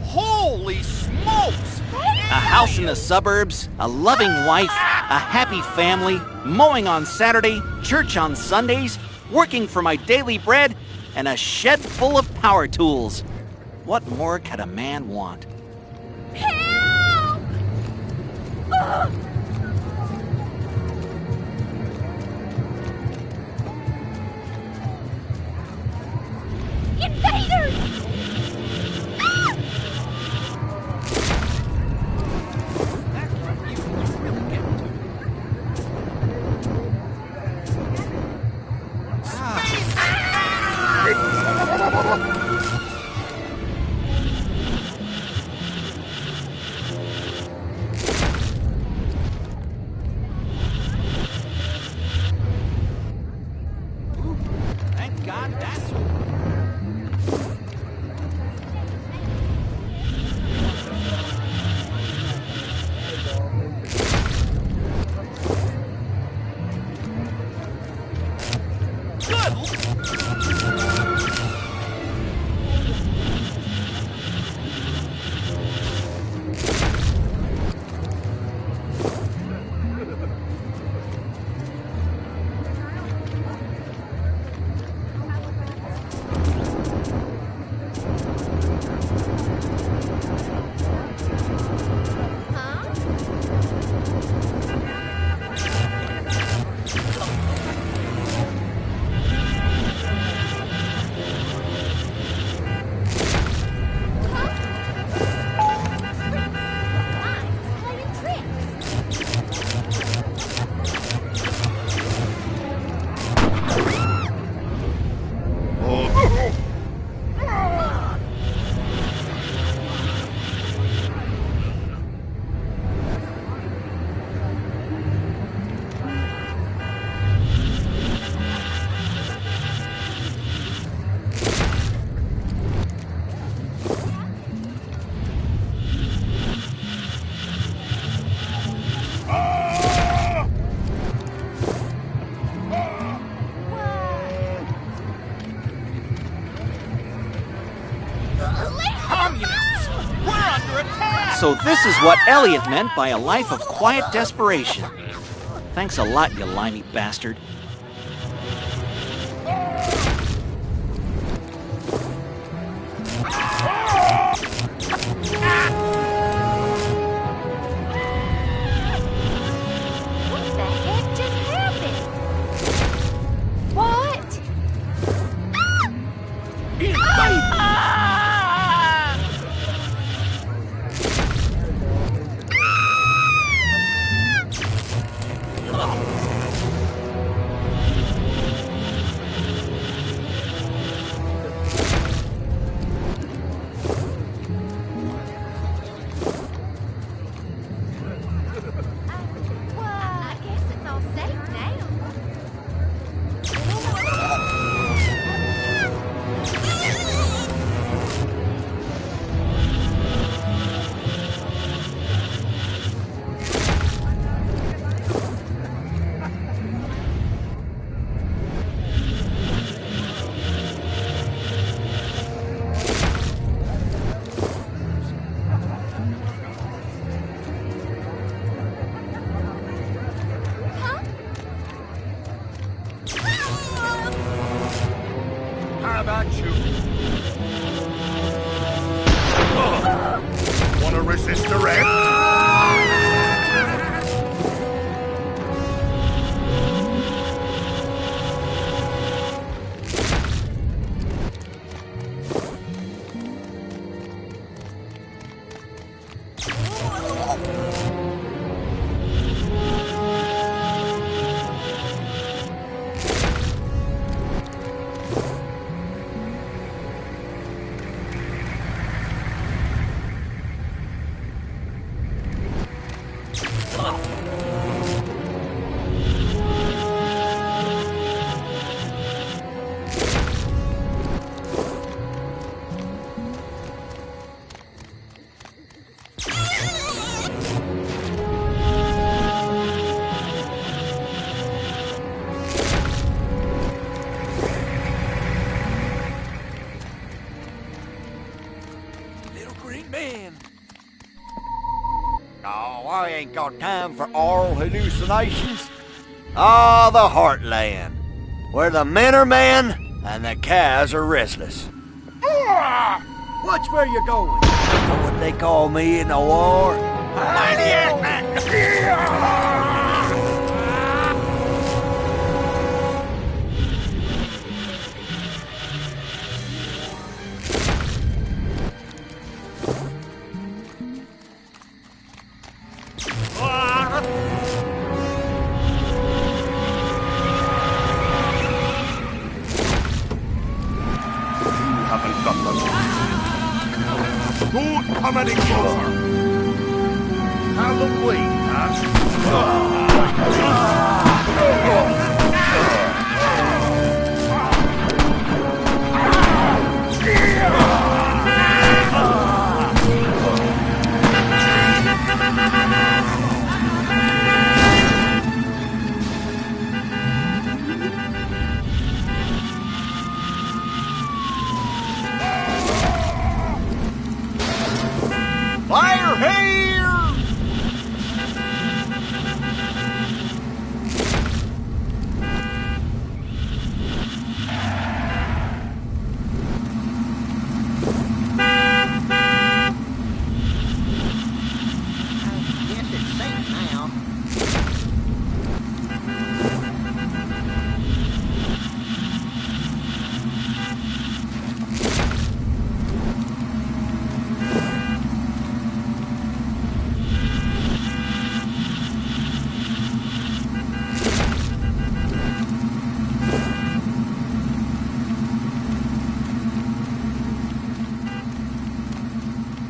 Holy smokes! A house in the suburbs, a loving wife, a happy family, mowing on Saturday, church on Sundays, working for my daily bread, and a shed full of power tools. What more could a man want? Help! Invaders! Thank God that's... So this is what Elliot meant by a life of quiet desperation. Thanks a lot, you limey bastard. What the heck just happened? What? I ain't got time for oral hallucinations. Ah, the Heartland, where the men are men and the cows are restless. Watch where you're going. That's what they call me in the war. Maniac man! Good comedy closer. Halloween, Fire here! Guess it's safe now.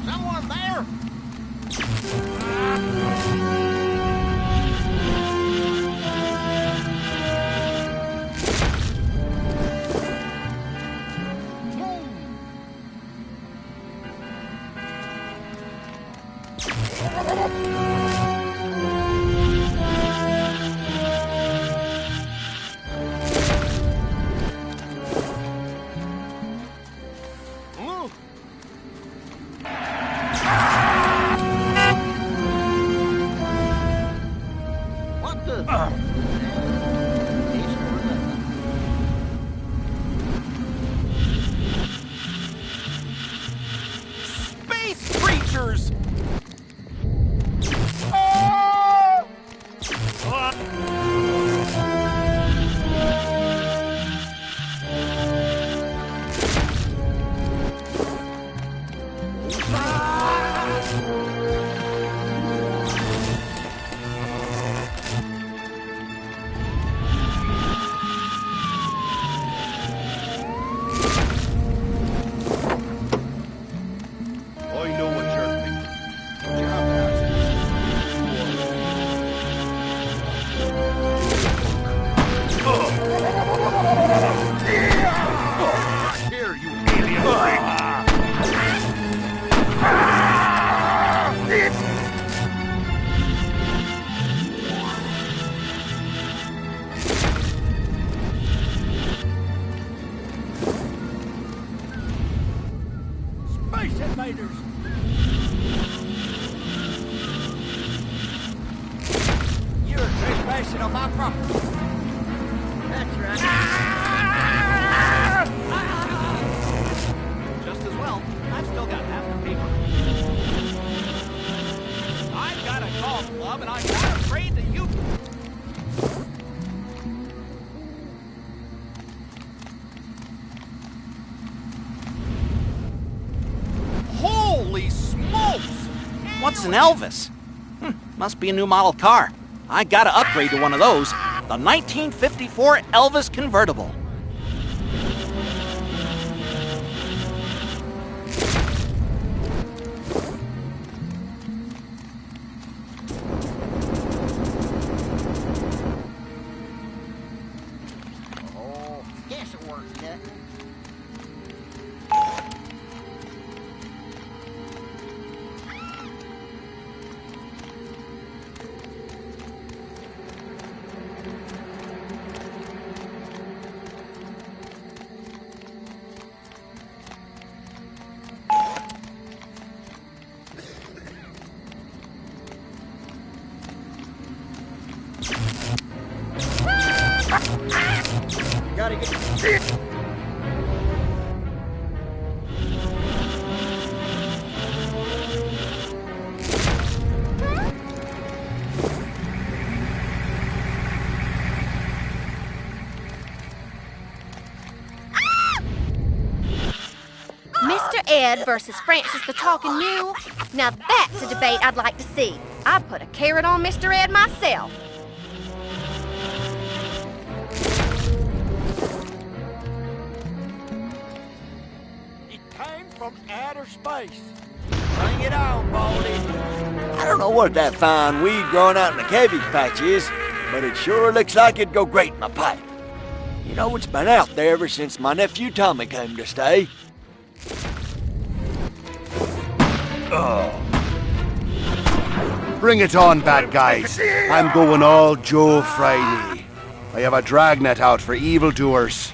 Someone there? What the? Space creatures! I know what you're thinking. Here, you alien Space invaders! You're trespassing on my property. That's right. Just as well, I've still got half the paper. I've got a golf club and I'm not afraid to use it. Holy smokes! What's an Elvis? Must be a new model car. I gotta upgrade to one of those. The 1954 Elvis convertible. Guess it works, Captain. Gotta get... Mr. Ed versus Francis the Talking Mule. Now that's a debate I'd like to see. I'd put a carrot on Mr. Ed myself. It came from outer space. Bring it on, Baldy. I don't know what that fine weed growing out in the cabbage patch is, but it sure looks like it'd go great in my pipe. You know, it's been out there ever since my nephew Tommy came to stay. Bring it on, bad guys. I'm going all Joe Friday. I have a dragnet out for evildoers.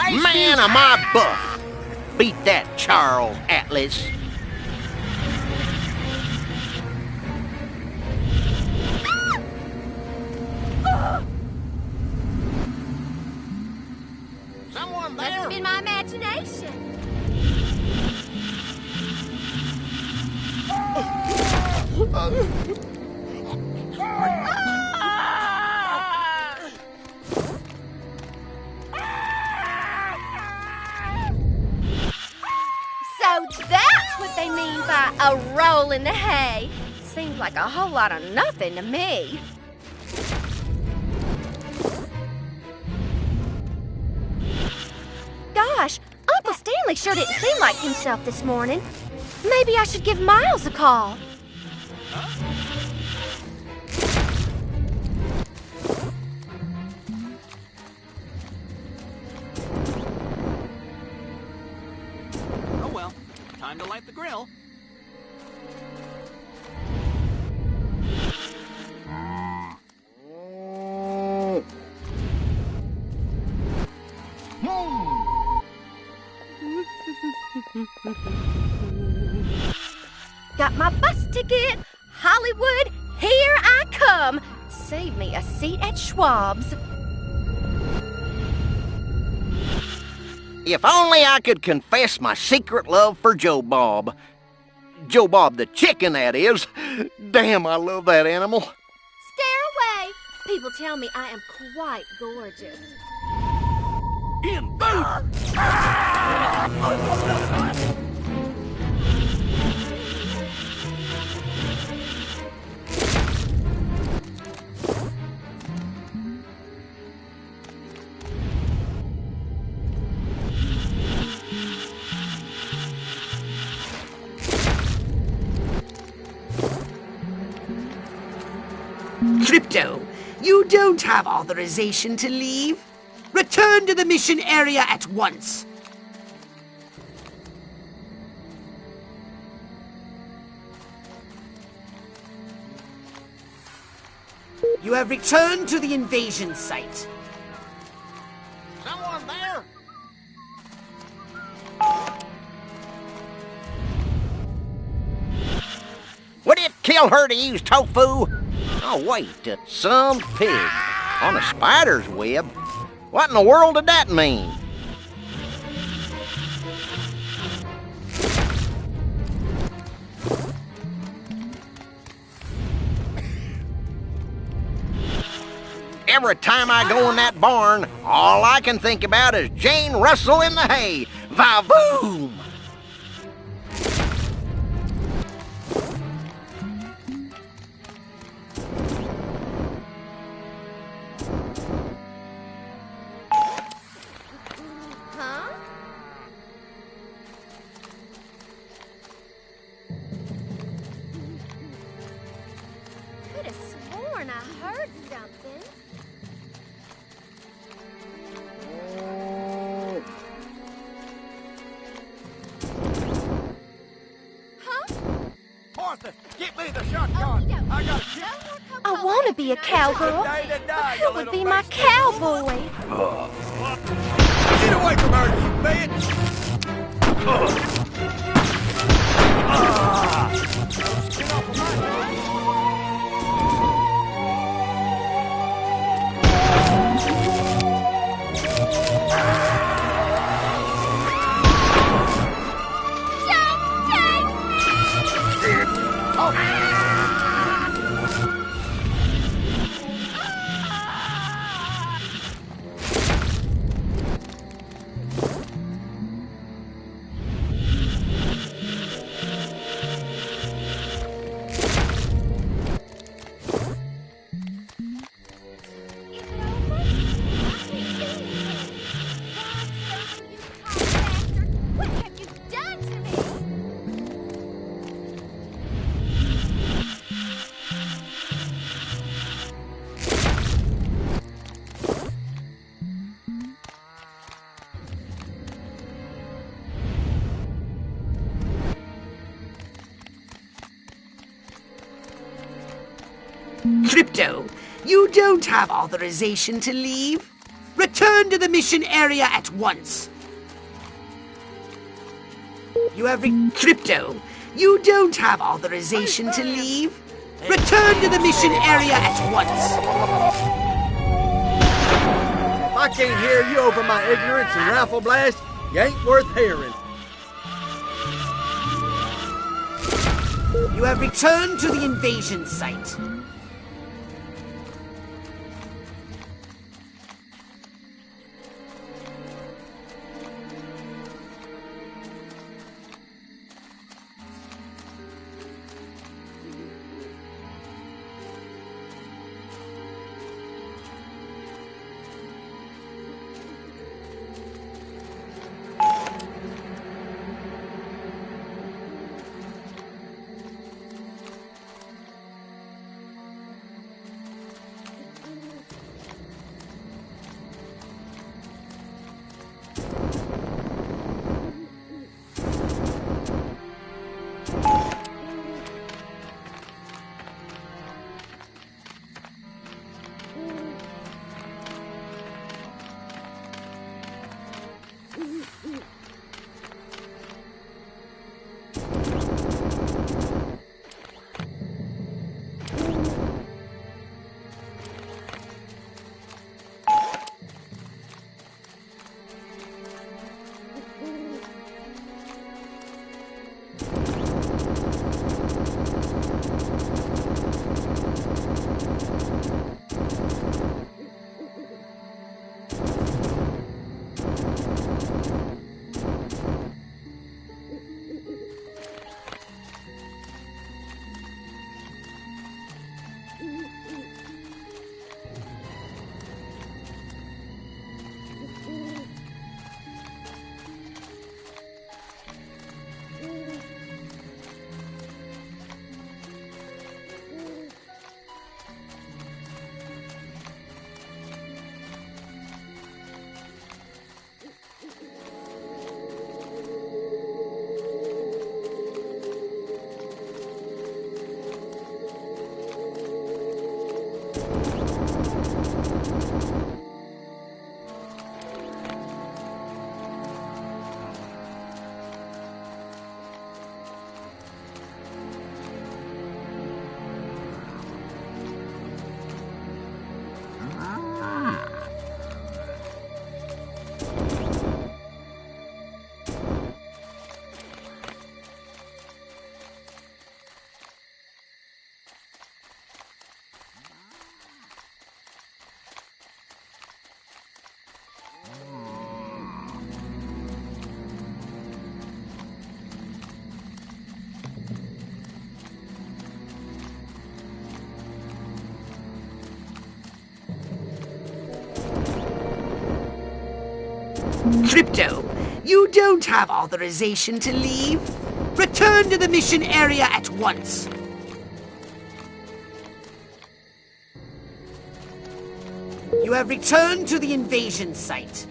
Man, am I buff! Beat that, Charles Atlas. Someone there? Must have been my imagination. So that's what they mean by a roll in the hay. Seems like a whole lot of nothing to me. Gosh, Uncle Stanley sure didn't seem like himself this morning. Maybe I should give Miles a call. Oh well, time to light the grill. Got my bus ticket. Hollywood, here I come. Save me a seat at Schwab's. If only I could confess my secret love for Joe Bob. Joe Bob the chicken, that is. Damn, I love that animal. Stare away. People tell me I am quite gorgeous. Crypto, you don't have authorization to leave. Return to the mission area at once. You have returned to the invasion site. Someone there? Would it kill her to use tofu? Oh, wait, some pig on a spider's web? What in the world did that mean? Every time I go in that barn, all I can think about is Jane Russell in the hay. Va-voom! Huh? Could have sworn I heard something. Martha, get me the shotgun. I got I want to be a cowgirl. But who would be my cowboy? Get away from her, you bitch! What have you done to me? Crypto, you don't have authorization to leave. Return to the mission area at once. You have Crypto, you don't have authorization to leave. Return to the mission area at once. If I can't hear you over my ignorance and rifle blast, you ain't worth hearing. You have returned to the invasion site. Crypto, you don't have authorization to leave. Return to the mission area at once. You have returned to the invasion site.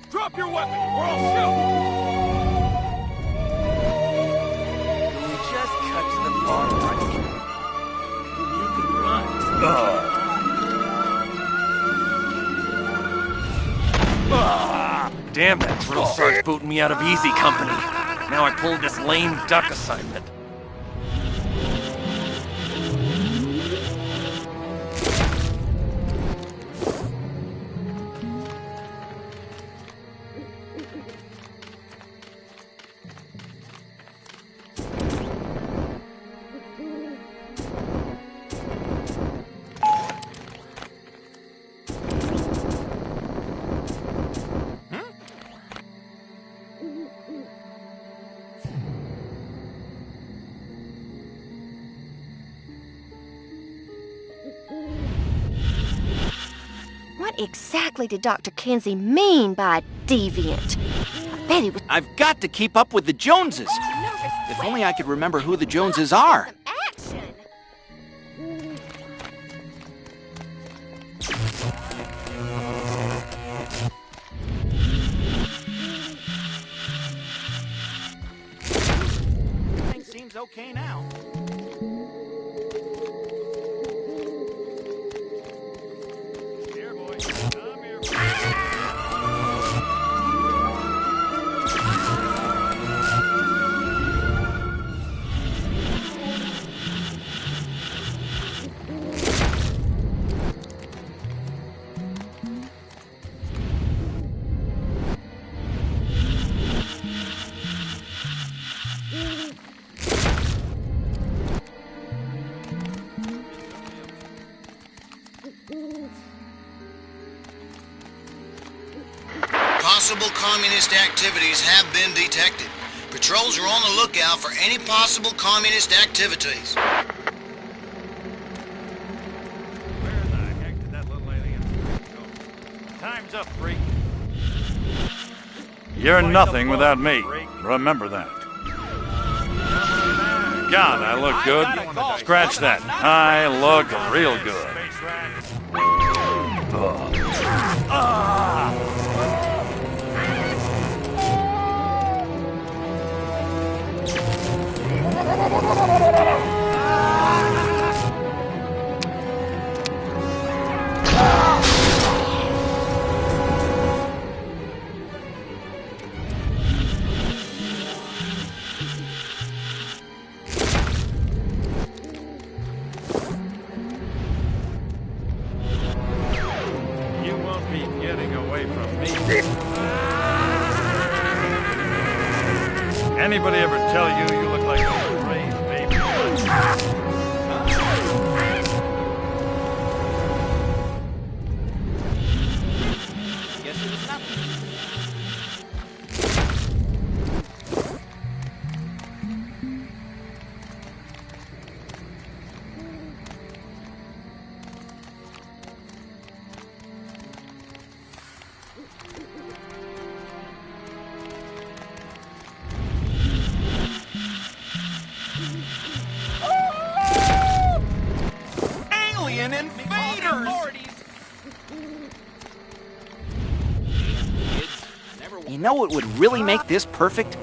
Drop your weapon, or I'll shoot! We just cut to the bottom right here. You can run. Damn, that drill starts booting me out of easy company. Now I pulled this lame duck assignment. What exactly did Dr. Kinsey mean by deviant? I bet he was... I've got to keep up with the Joneses. If only I could remember who the Joneses are. Everything seems okay now. Possible communist activities have been detected. Patrols are on the lookout for any possible communist activities. Where the heck did that little alien go? Time's up, freak. You're nothing without me. Remember that. God, I look good. Scratch that. I look real good. Anybody ever tell you you look like a brave baby? Guess it was nothing. Alien invaders! You know what would really make this perfect?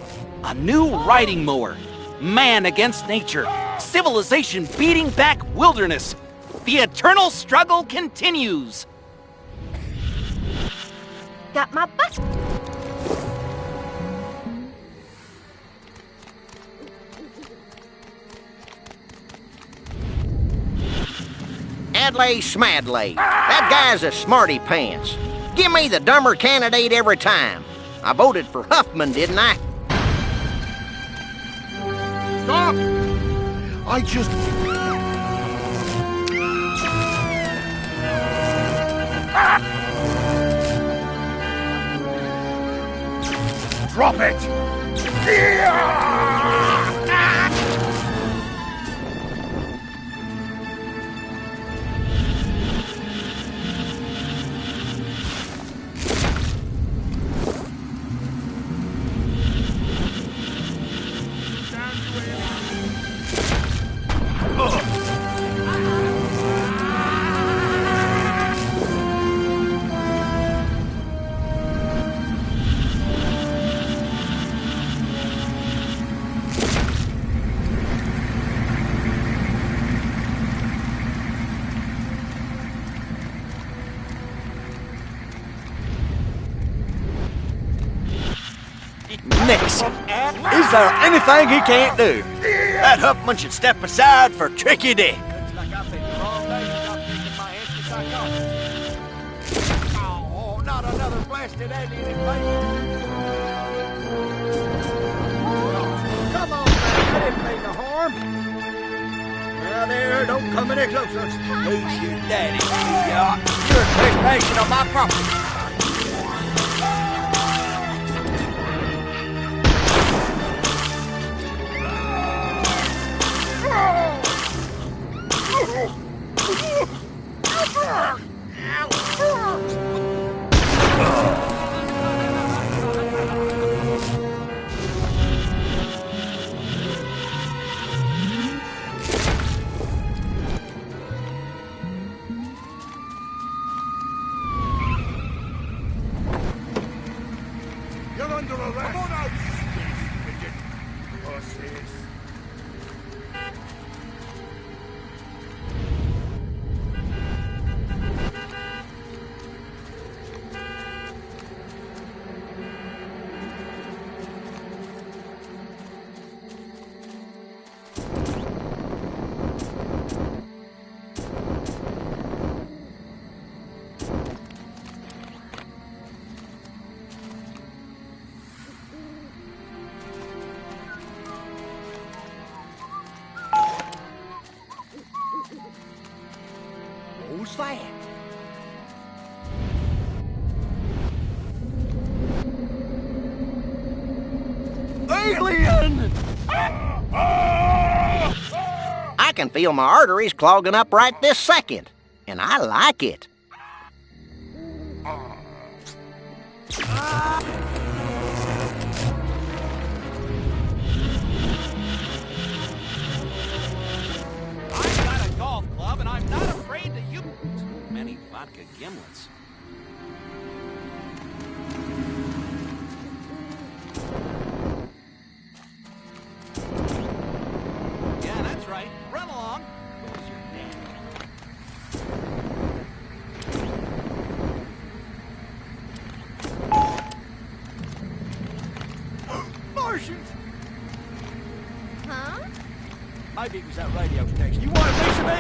A new riding mower. Man against nature. Civilization beating back wilderness. The eternal struggle continues. Got my bus. Adlai Smadlai. That guy's a smarty pants. Give me the dumber candidate every time. I voted for Huffman, didn't I? Stop! I just... Drop it! Nix. Is there anything he can't do? That Huffman should step aside for Tricky Dick. Oh, not another blasted alien invasion. Come on, man. I didn't mean no harm. Now there, don't come any closer. Who's your daddy? You're trespassing on my property. You're under arrest! Come on out, you midget! Horses! Who's that? Alien! I can feel my arteries clogging up right this second, and I like it. I've got a golf club, and I'm not afraid to use many vodka gimlets. Yeah, that's right. Run along. Goes your Martians! Huh? Maybe it was that radio station. You want a piece of me?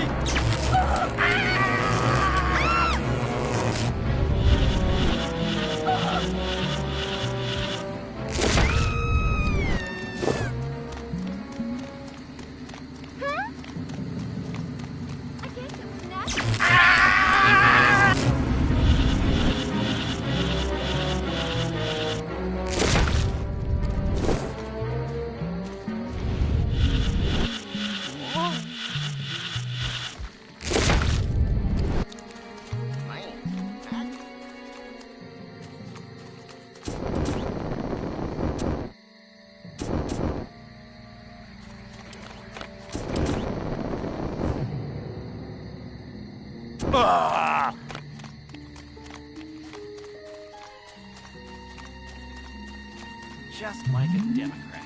Just like a Democrat.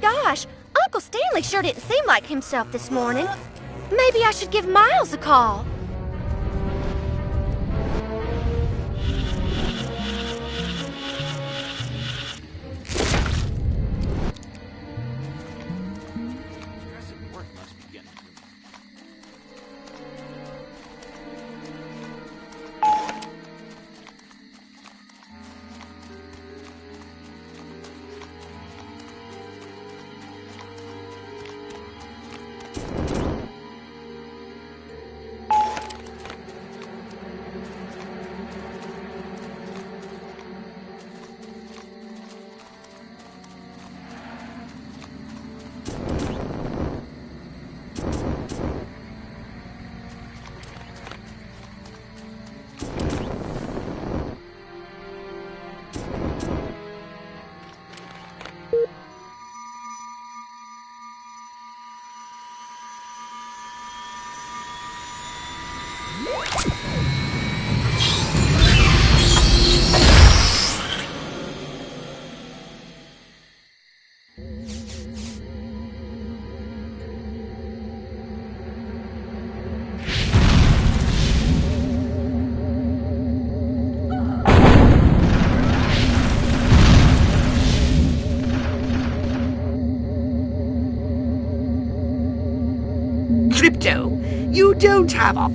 Gosh, Uncle Stanley sure didn't seem like himself this morning. Maybe I should give Miles a call. Stress at work must be getting to me. Crypto, you don't have a...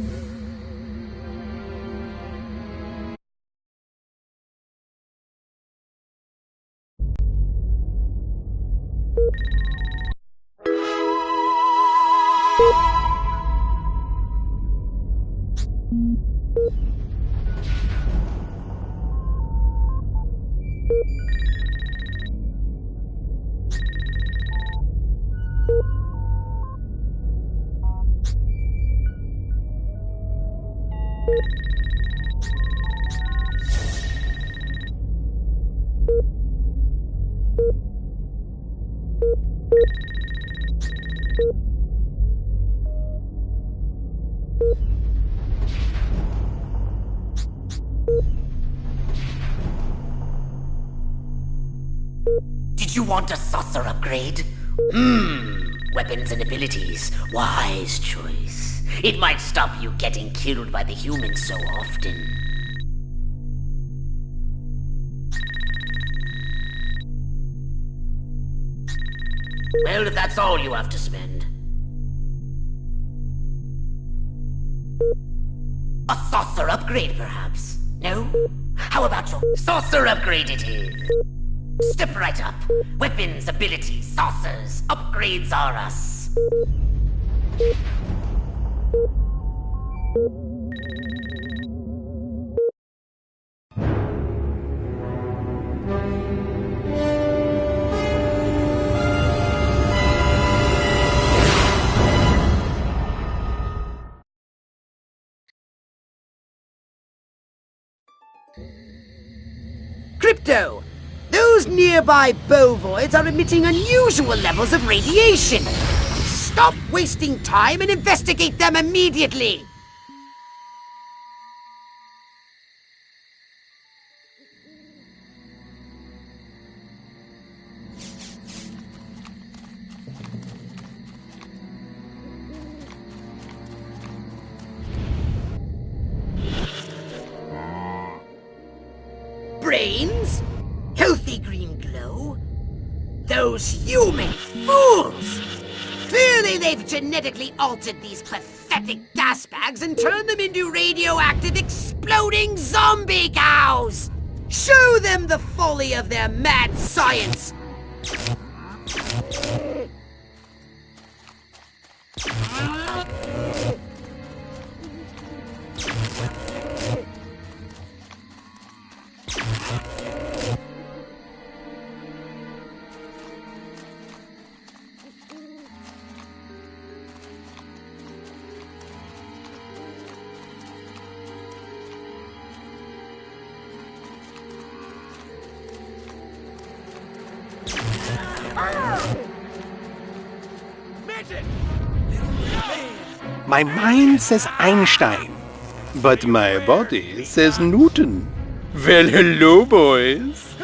Did you want a saucer upgrade? Weapons and abilities. Wise choice. It might stop you getting killed by the humans so often. Well, if that's all you have to spend. A saucer upgrade, perhaps? No? How about your saucer upgrade it is? Step right up. Weapons, abilities, saucers, upgrades are us. Crypto! Those nearby bovoids are emitting unusual levels of radiation. Stop wasting time and investigate them immediately! Brains? Healthy green glow? Those human fools! Clearly they've genetically altered these pathetic gas bags and turned them into radioactive exploding zombie cows! Show them the folly of their mad science! My mind says Einstein, but my body says Newton. Well, hello, boys.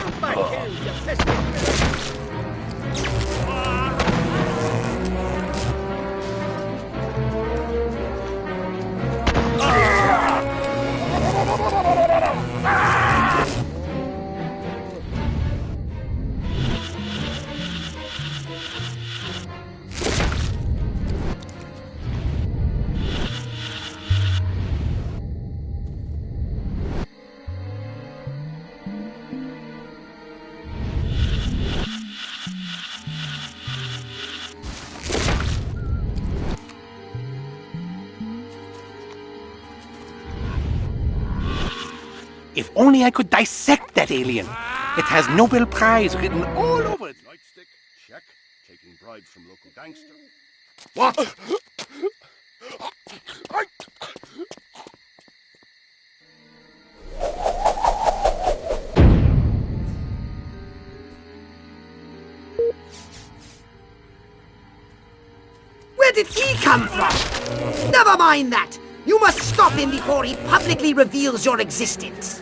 If only I could dissect that alien. It has Nobel Prize written all over it. Nightstick, check. Taking bribes from local gangster. What? Where did he come from? Never mind that. You must stop him before he publicly reveals your existence.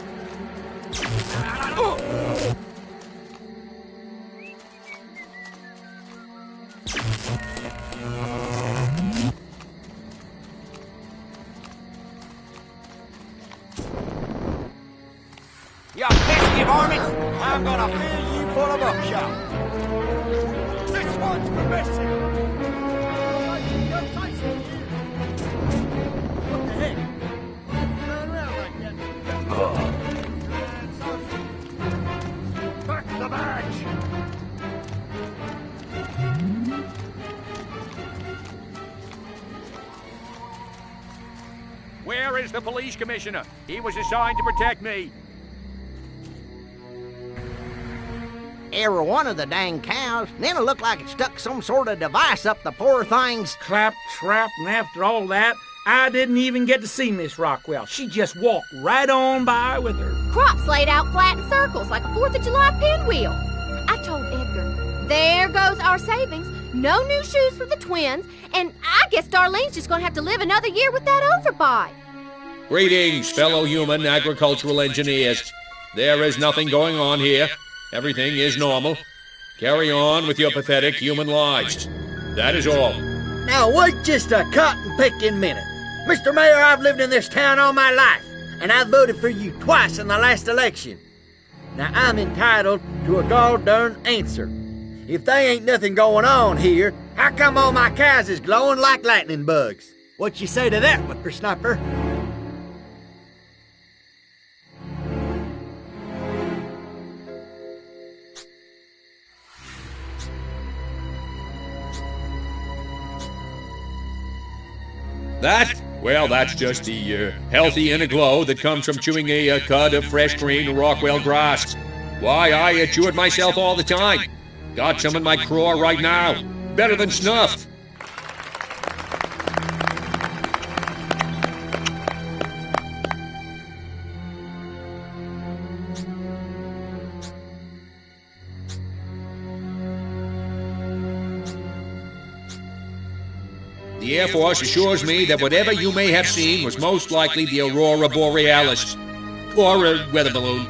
You pesky varmint! I'm gonna fill you full of buckshot. This one's for Bessie. Back the badge! Where is the police commissioner? He was assigned to protect me. Every one of the dang cows, then it looked like it stuck some sort of device up the poor thing's clap trap, and after all that, I didn't even get to see Miss Rockwell. She just walked right on by with her crops laid out flat in circles like a 4th of July pinwheel. I told Edgar, there goes our savings. No new shoes for the twins, and I guess Darlene's just gonna have to live another year with that overbite. Greetings, fellow human agricultural engineers. There is nothing going on here. Everything is normal. Carry on with your pathetic human lives. That is all. Now wait just a cotton-picking minute. Mr. Mayor, I've lived in this town all my life, and I voted for you twice in the last election. Now I'm entitled to a gall-darn answer. If they ain't nothing going on here, how come all my cows is glowing like lightning bugs? What you say to that, whippersnapper? That? Well, that's just the healthy inner glow that comes from chewing a cud of fresh green Rockwell grass. Why, I chew it myself all the time. Got some in my craw right now. Better than snuff. The Air Force assures me that whatever you may have seen was most likely the Aurora Borealis. Or a weather balloon.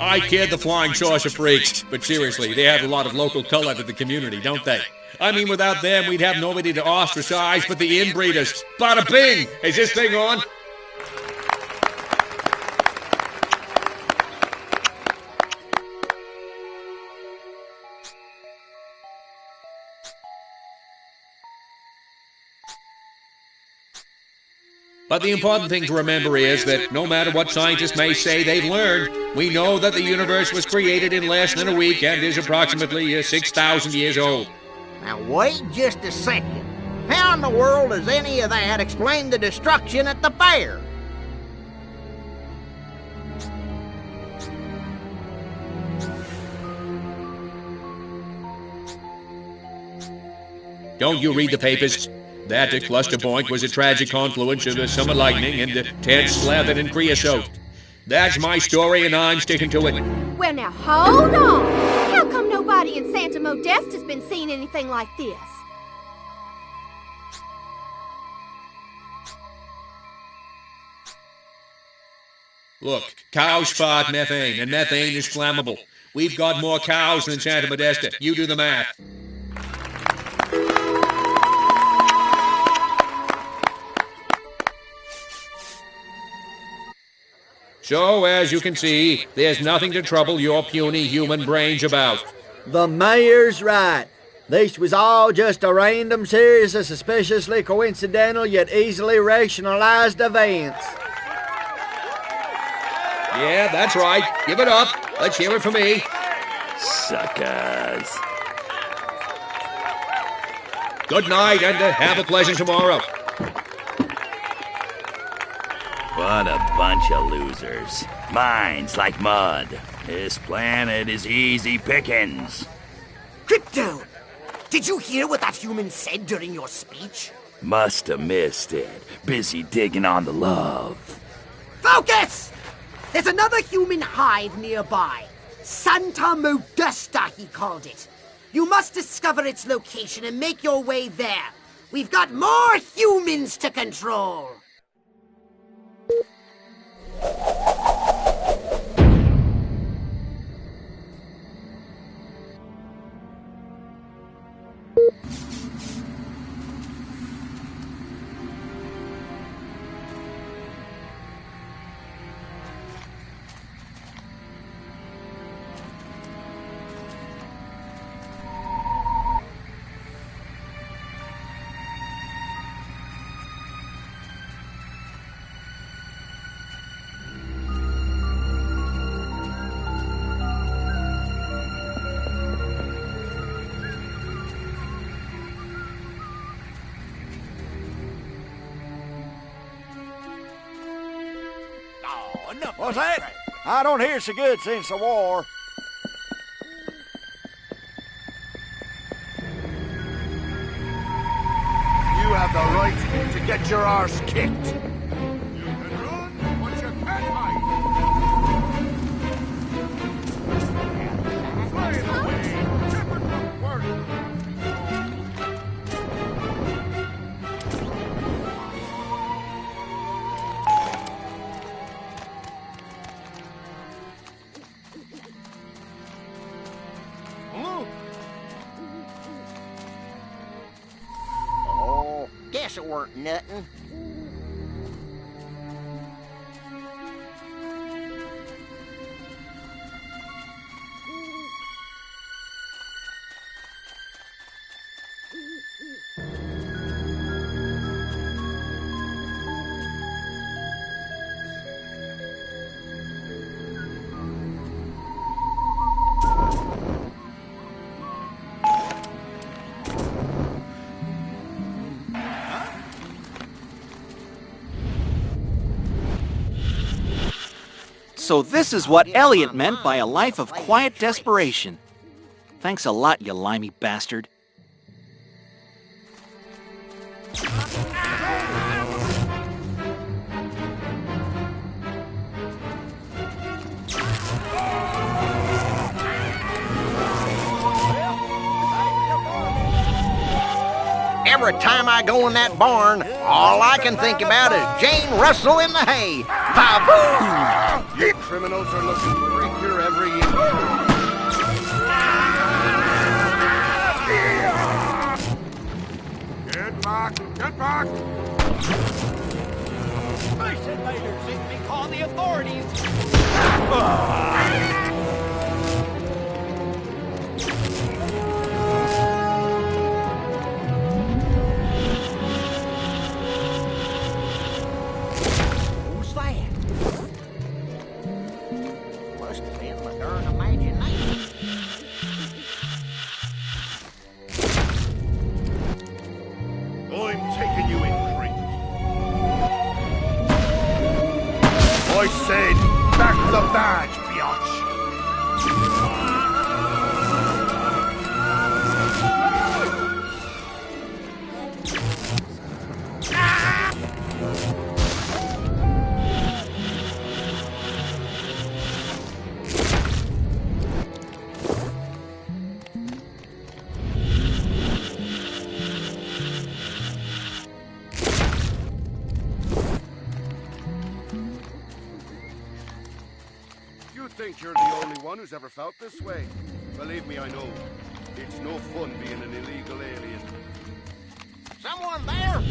I kid the flying saucer freaks, but seriously, they have a lot of local color to the community, don't they? I mean, without them, we'd have nobody to ostracize but the inbreeders. Bada bing! Is this thing on? But the important thing to remember is that no matter what scientists may say they've learned, we know that the universe was created in less than a week and is approximately 6,000 years old. Now wait just a second. How in the world does any of that explain the destruction at the fair? Don't you read the papers? That cluster point was a tragic confluence of the summer lightning and the tent slathered in creosote. That's my story, and I'm sticking to it. Well, now, hold on. How come nobody in Santa Modesta's been seeing anything like this? Look, cows fart methane, and methane is flammable. We've got more cows than Santa Modesta. You do the math. So, as you can see, there's nothing to trouble your puny human brains about. The mayor's right. This was all just a random series of suspiciously coincidental yet easily rationalized events. Yeah, that's right. Give it up. Let's hear it from me. Suckers. Good night, and have a pleasant tomorrow. What a bunch of losers. Minds like mud. This planet is easy pickings. Crypto! Did you hear what that human said during your speech? Must have missed it. Busy digging on the love. Focus! There's another human hive nearby. Santa Modesta, he called it. You must discover its location and make your way there. We've got more humans to control. What's that? I don't hear so good since the war. You have the right to get your arse kicked. You can run, but you can't hide. By the way, typical work. Guess it weren't nothing. So this is what Elliot meant by a life of quiet desperation. Thanks a lot, you limey bastard. Every time I go in that barn, all I can think about is Jane Russell in the hay. Ba-boom! You criminals are looking freakier every year. Get back! Get back! Space invaders! Seem to be calling the authorities! Who's that? Must have been my darn imagination. I'm taking you in, Creek. I said, back the badge, think you're the only one who's ever felt this way. Believe me, I know. It's no fun being an illegal alien. Someone there?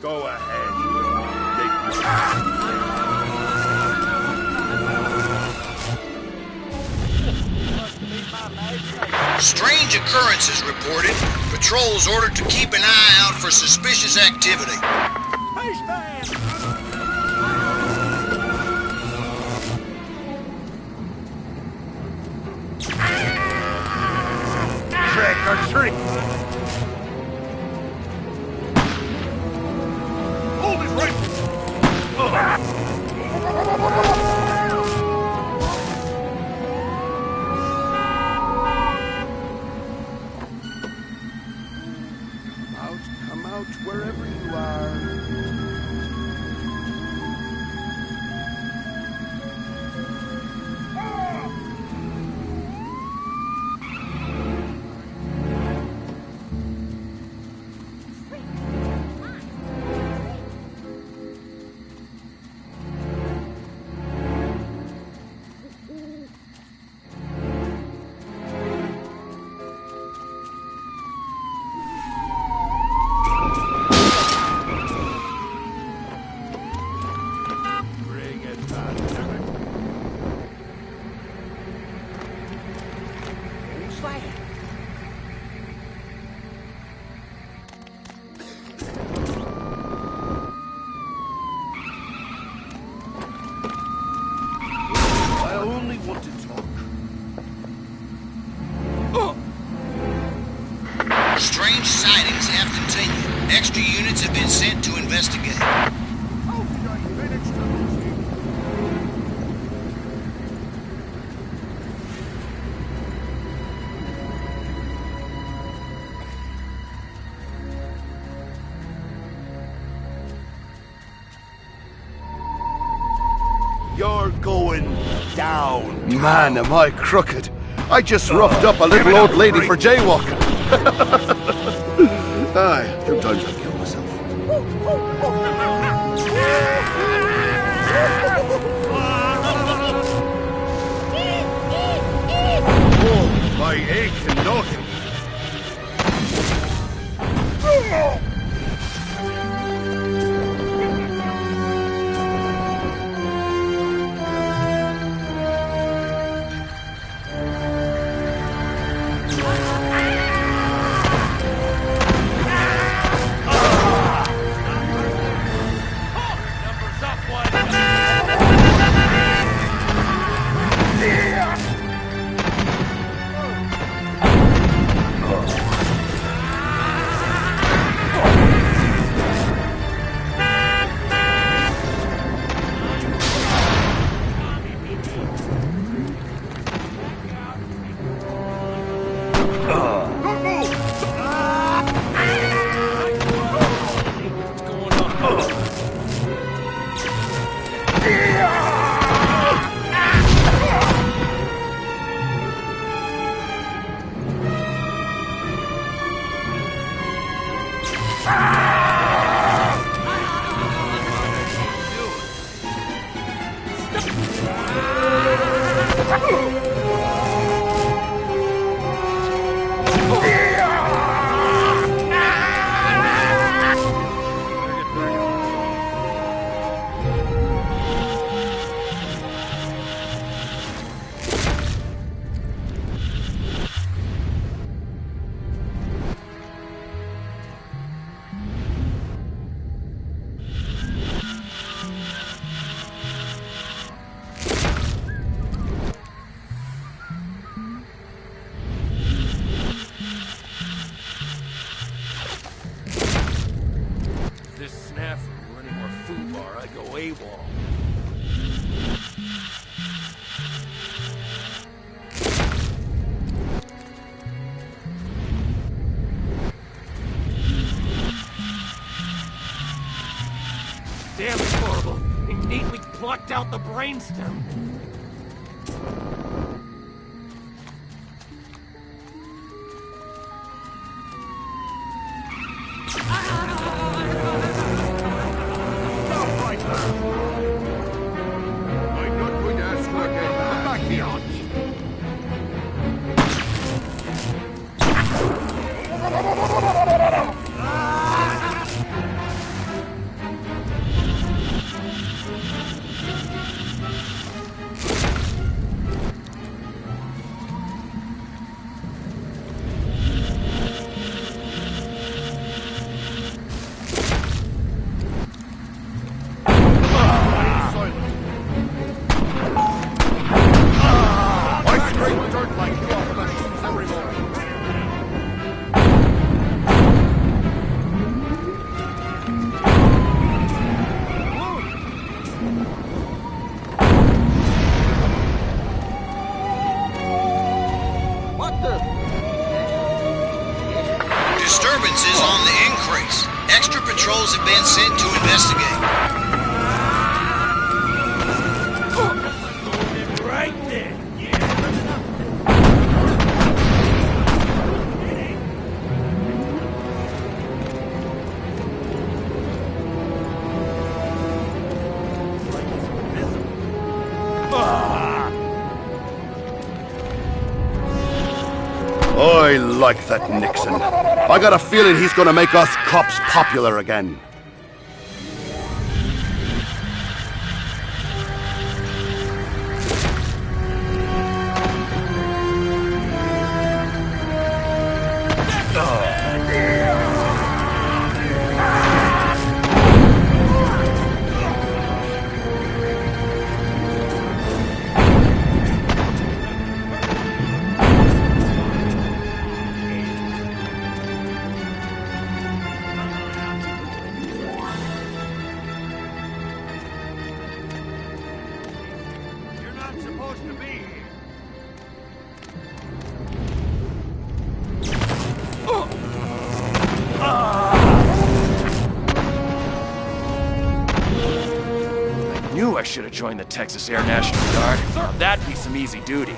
Go ahead. Strange occurrences reported. Patrols ordered to keep an eye out for suspicious activity. Trick or treat! Hold his rifle! Come out wherever you are. I only want to talk. Strange sightings have continued. Extra units have been sent to investigate. How did I manage to lose him? You're going down. Man, am I crooked. I just roughed up a little old lady for jaywalking. Aye, sometimes I kill myself. Oh, my aching noggin. Damn, it's horrible. They neatly plucked out the brainstem. I'm not going to ask you again. Come back here. I scrape dirt like you off of the shoes every morning. Disturbances on the increase. Extra patrols have been sent to investigate. Right there. I like that Nixon. I got a feeling he's gonna make us cops popular again. You're not supposed to be here. I knew I should have joined the Texas Air National Guard. That'd be some easy duty.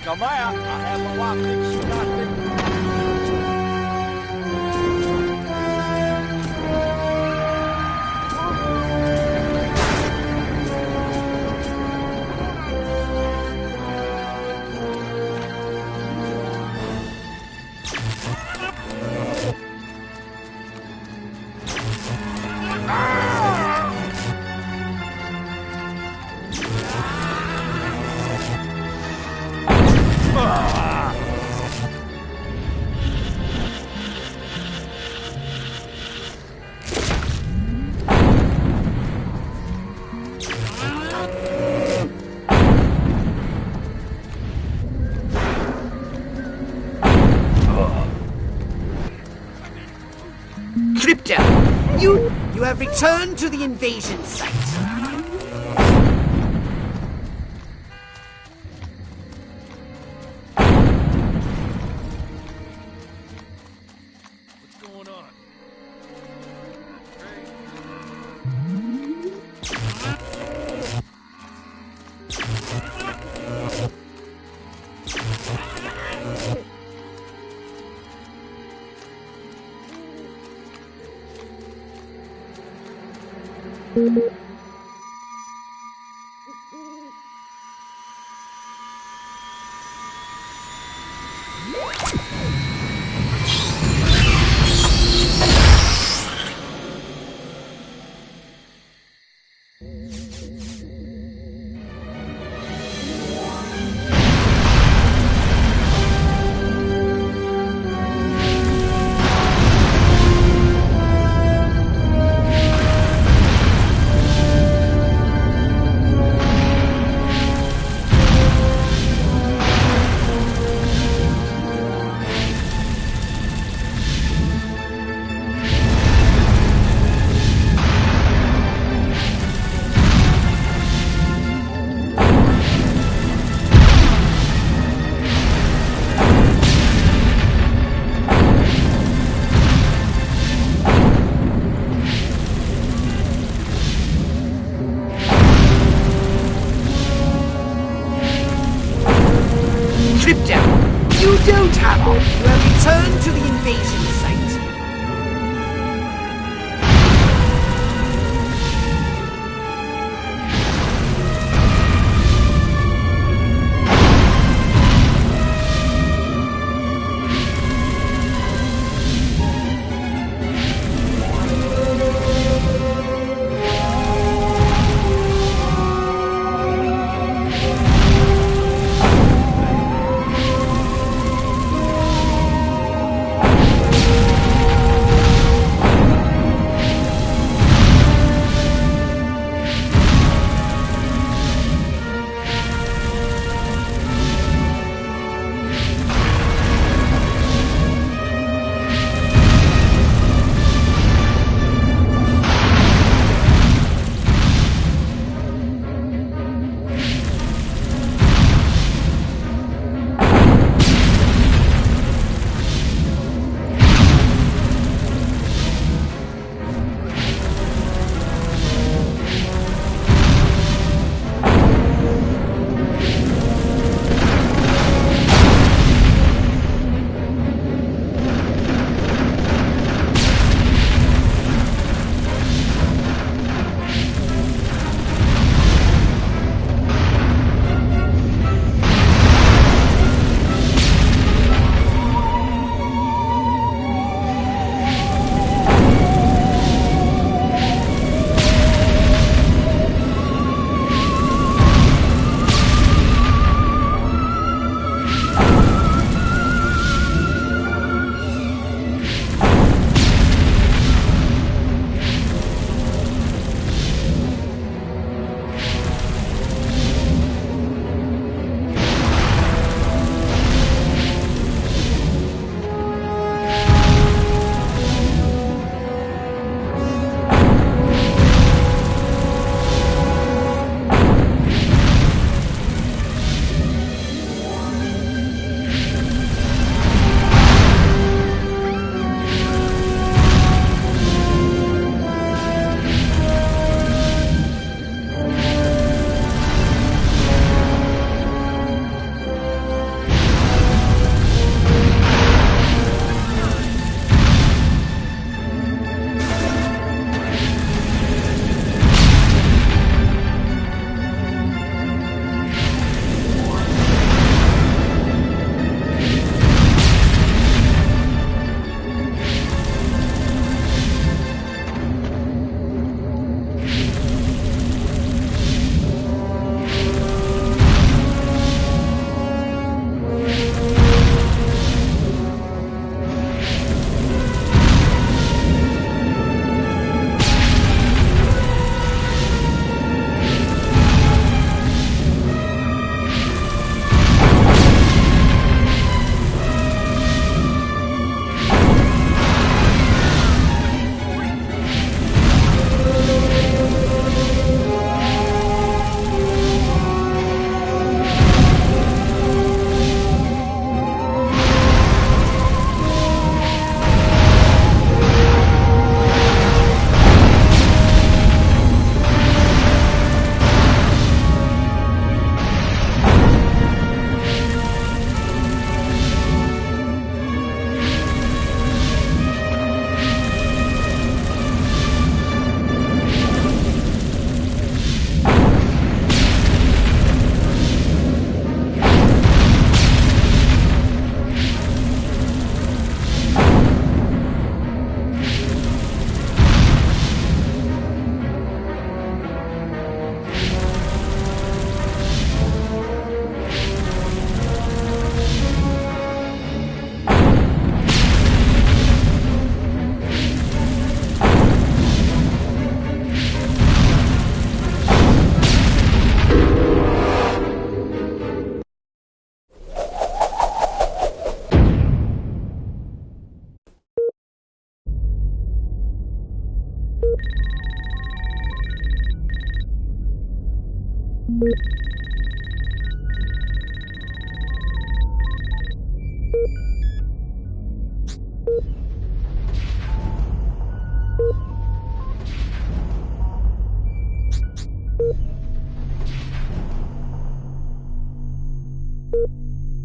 Come out. I have my wife fix you out there. Crypto, you have returned to the invasion site.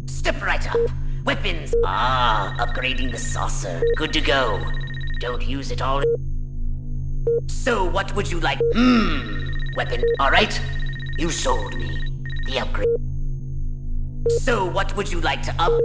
Step right up. Weapons. Ah, upgrading the saucer. Good to go. Don't use it all. So, what would you like? Weapon. Alright. You sold me. The upgrade. So, what would you like to up?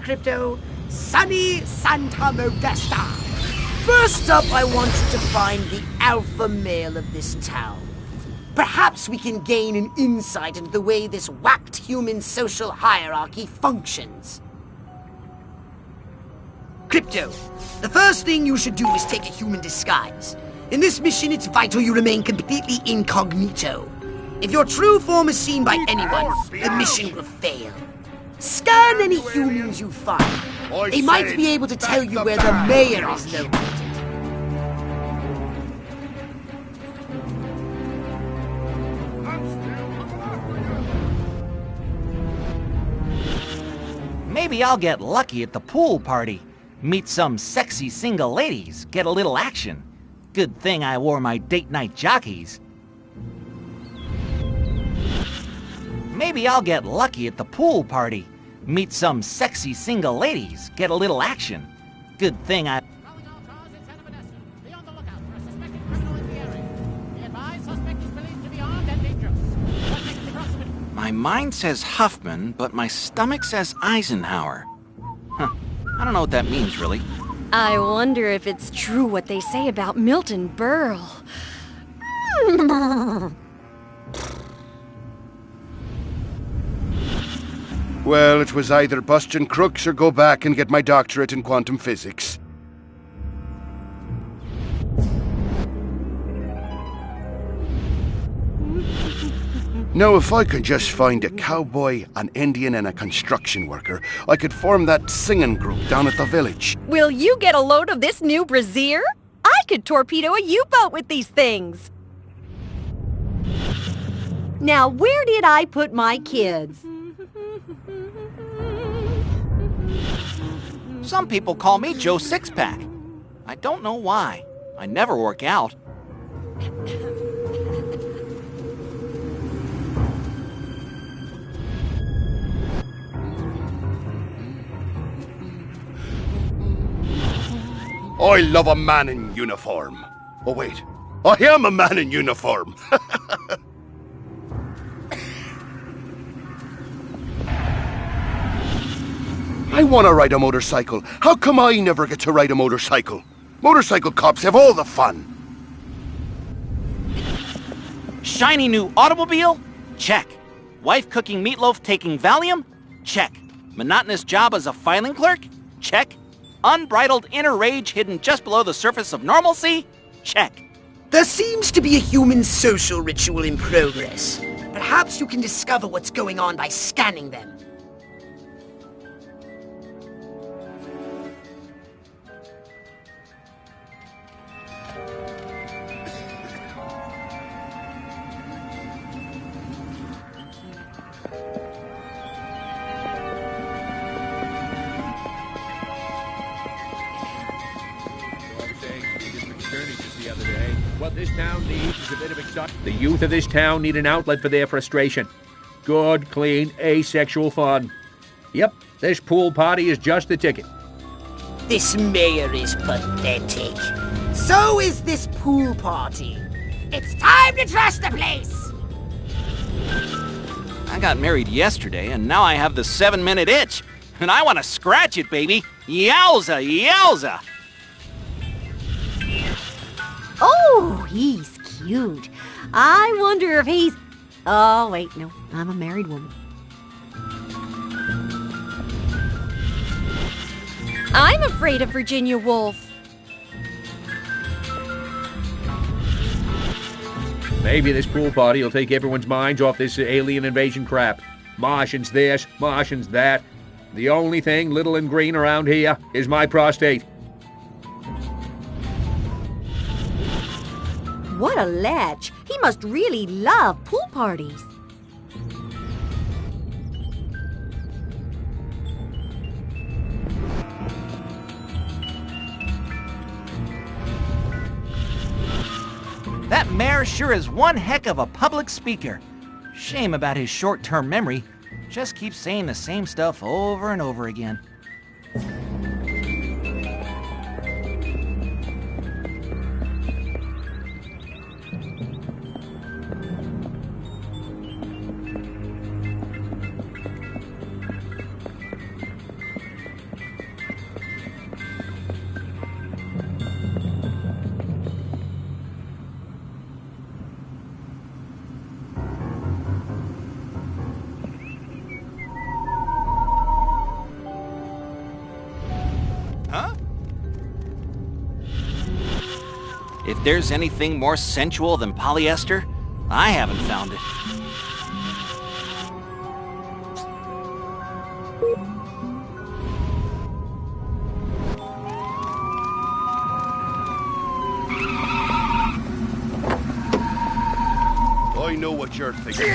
Crypto, sunny Santa Modesta. First up, I want you to find the alpha male of this town. Perhaps we can gain an insight into the way this whacked human social hierarchy functions. Crypto, the first thing you should do is take a human disguise. In this mission, it's vital you remain completely incognito. If your true form is seen by anyone, the mission will fail. Scan any humans you find. They might be able to tell you where the mayor is located. Maybe I'll get lucky at the pool party. Meet some sexy single ladies, get a little action. Good thing I wore my date night jockeys. Maybe I'll get lucky at the pool party. Meet some sexy single ladies, get a little action. Good thing I... My mind says Huffman, but my stomach says Eisenhower. Huh. I don't know what that means, really. I wonder if it's true what they say about Milton Berle. Well, it was either busting crooks or go back and get my doctorate in quantum physics. Now, if I could just find a cowboy, an Indian, and a construction worker, I could form that singing group down at the village. Will you get a load of this new brassiere? I could torpedo a U-boat with these things. Now, where did I put my kids? Some people call me Joe Sixpack. I don't know why. I never work out. I love a man in uniform. Oh, wait. I am a man in uniform. I want to ride a motorcycle. How come I never get to ride a motorcycle? Motorcycle cops have all the fun. Shiny new automobile? Check. Wife cooking meatloaf taking Valium? Check. Monotonous job as a filing clerk? Check. Unbridled inner rage hidden just below the surface of normalcy? Check. There seems to be a human social ritual in progress. Perhaps you can discover what's going on by scanning them. What this town needs is a bit of excitement. The youth of this town need an outlet for their frustration. Good, clean, asexual fun. Yep, this pool party is just the ticket. This mayor is pathetic. So is this pool party. It's time to trash the place! I got married yesterday, and now I have the 7-minute itch. And I want to scratch it, baby. Yowza, yowza! Oh, he's cute. I wonder if he's... Oh, wait, no. I'm a married woman. I'm afraid of Virginia Woolf. Maybe this pool party will take everyone's minds off this alien invasion crap. Martians this, Martians that. The only thing little and green around here is my prostate. What a lech. He must really love pool parties. That mayor sure is one heck of a public speaker. Shame about his short-term memory. Just keeps saying the same stuff over and over again. If there's anything more sensual than polyester, I haven't found it. I know what you're thinking.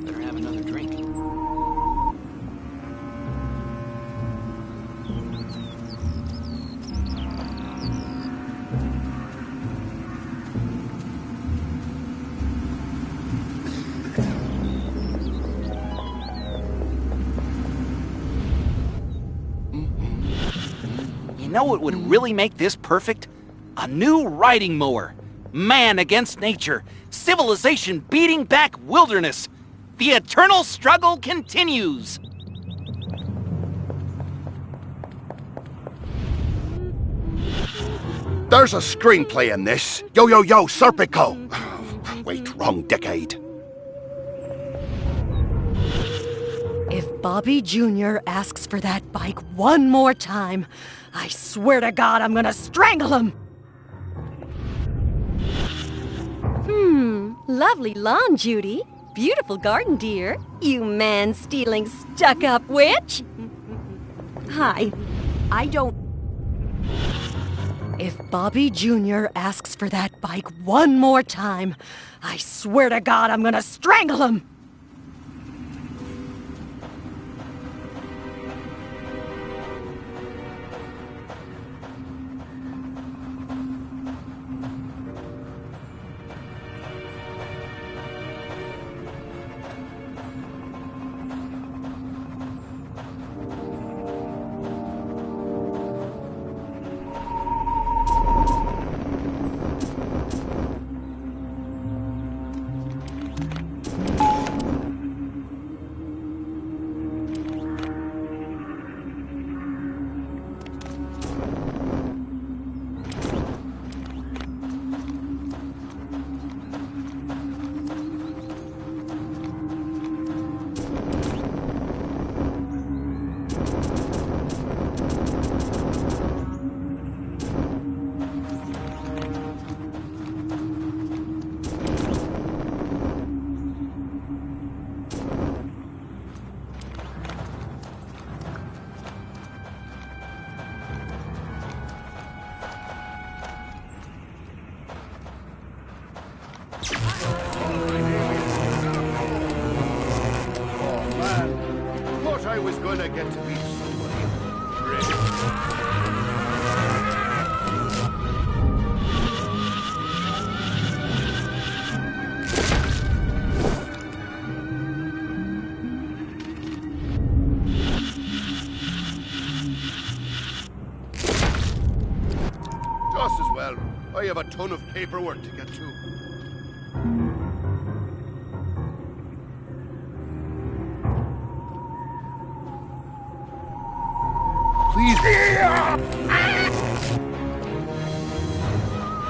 Better have another drink. You know what would really make this perfect? A new riding mower. Man against nature. Civilization beating back wilderness. The eternal struggle continues. There's a screenplay in this. Yo, yo, yo, Serpico. Wait, wrong decade. If Bobby Jr. asks for that bike one more time, I swear to God I'm gonna strangle him! Lovely lawn, Judy. Beautiful garden, dear. You man-stealing, stuck-up witch. Hi. I don't... If Bobby Jr. asks for that bike one more time, I swear to God I'm gonna strangle him! I have a ton of paperwork to get to. Please.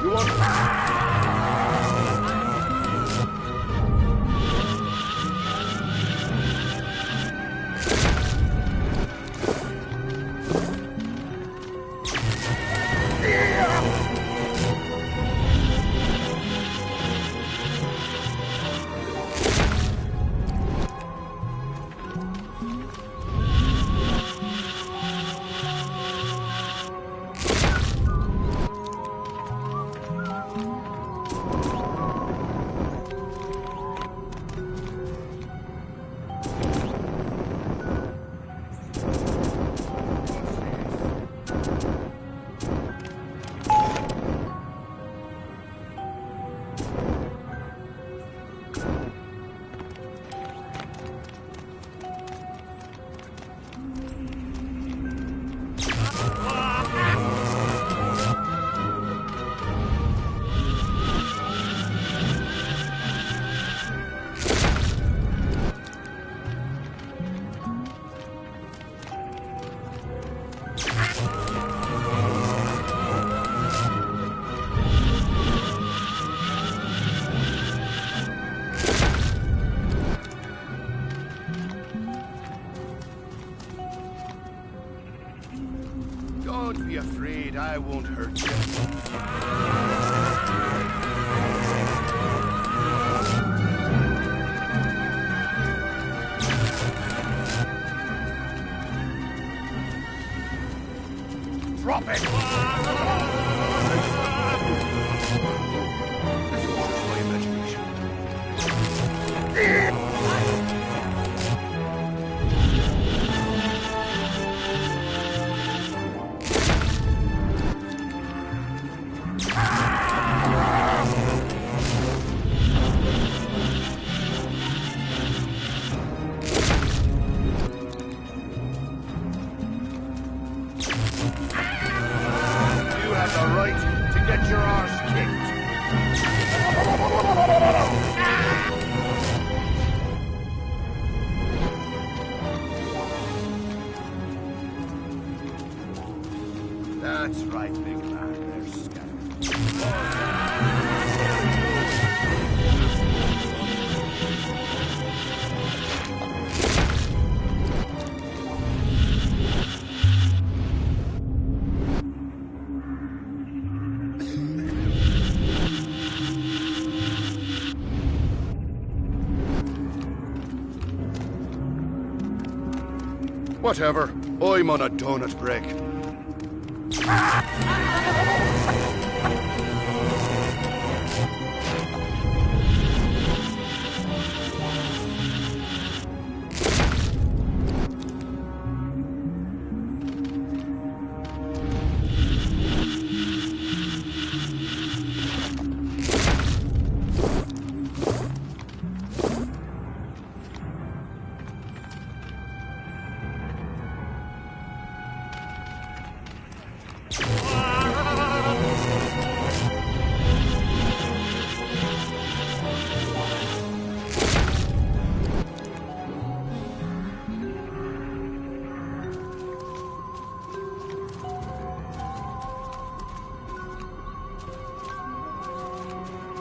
You want... Don't be afraid, I won't hurt you. Drop it! This was just my imagination. You have the right to get your arse kicked. That's right, big man. They're Whatever. I'm on a donut break.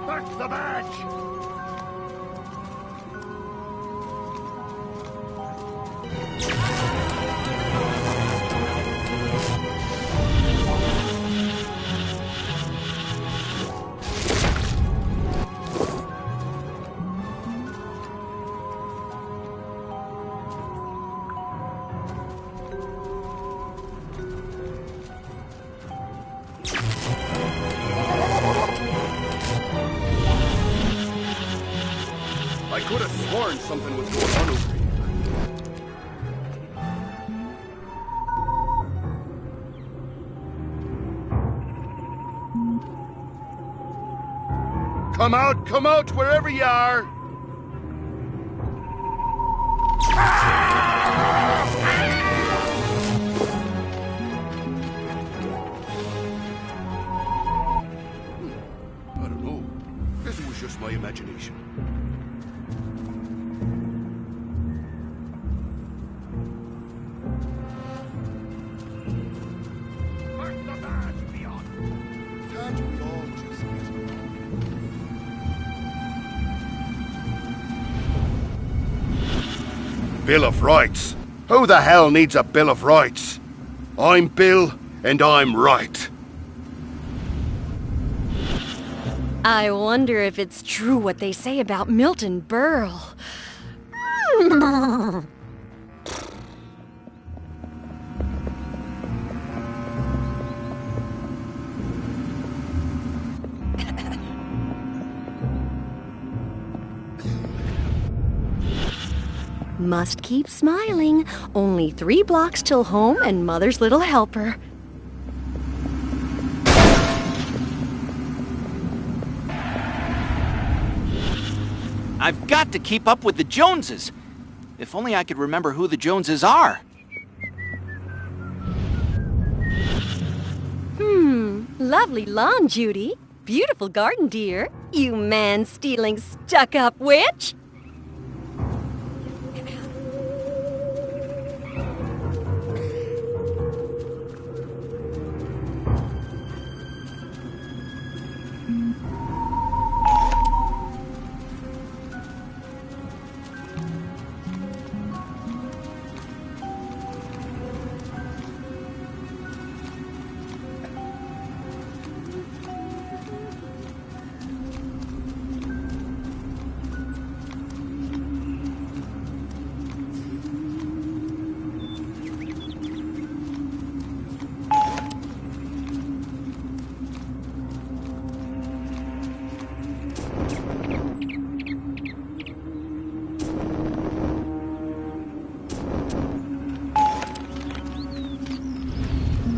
Back the badge! I could have sworn something was going on over here. Come out, wherever you are! imagination. Bill of Rights? Who the hell needs a Bill of Rights? I'm Bill, and I'm right. I wonder if it's true what they say about Milton Berle. Must keep smiling. Only 3 blocks till home and Mother's little helper. I've got to keep up with the Joneses. If only I could remember who the Joneses are. Lovely lawn, Judy. Beautiful garden, dear. You man-stealing, stuck-up witch.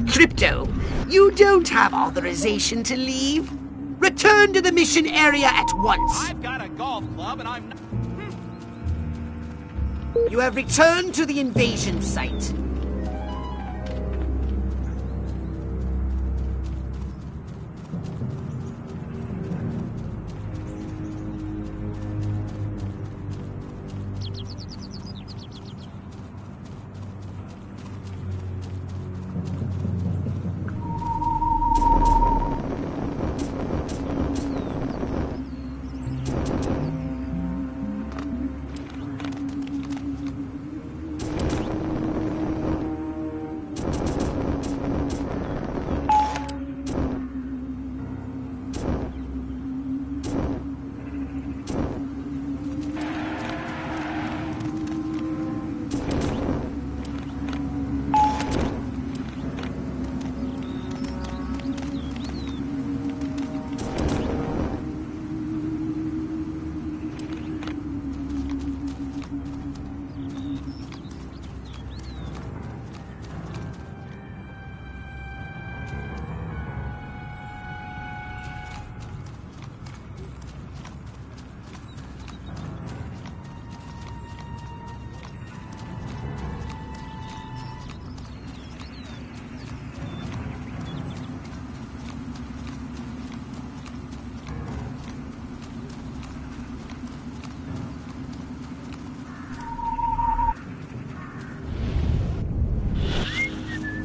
Crypto, you don't have authorization to leave. Return to the mission area at once. I've got a golf club and I'm not... You have returned to the invasion site.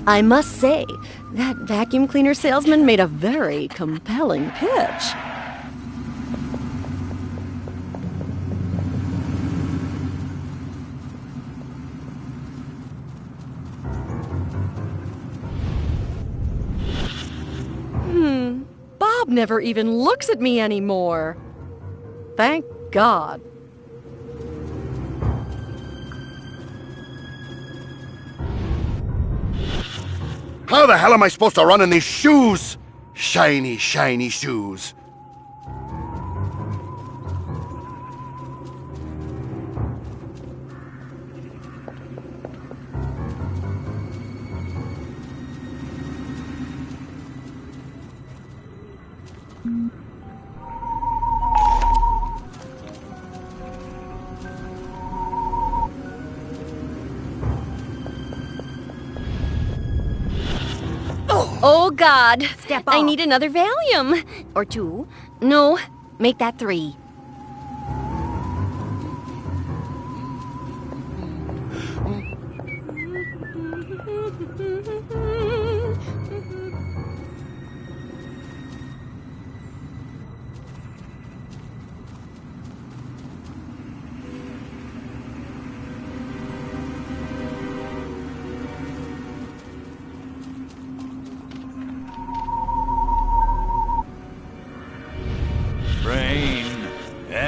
I must say, that vacuum cleaner salesman made a very compelling pitch. Bob never even looks at me anymore. Thank God. How the hell am I supposed to run in these shoes? Shiny, shiny shoes. Oh, God. I need another Valium. Or 2. No, make that 3.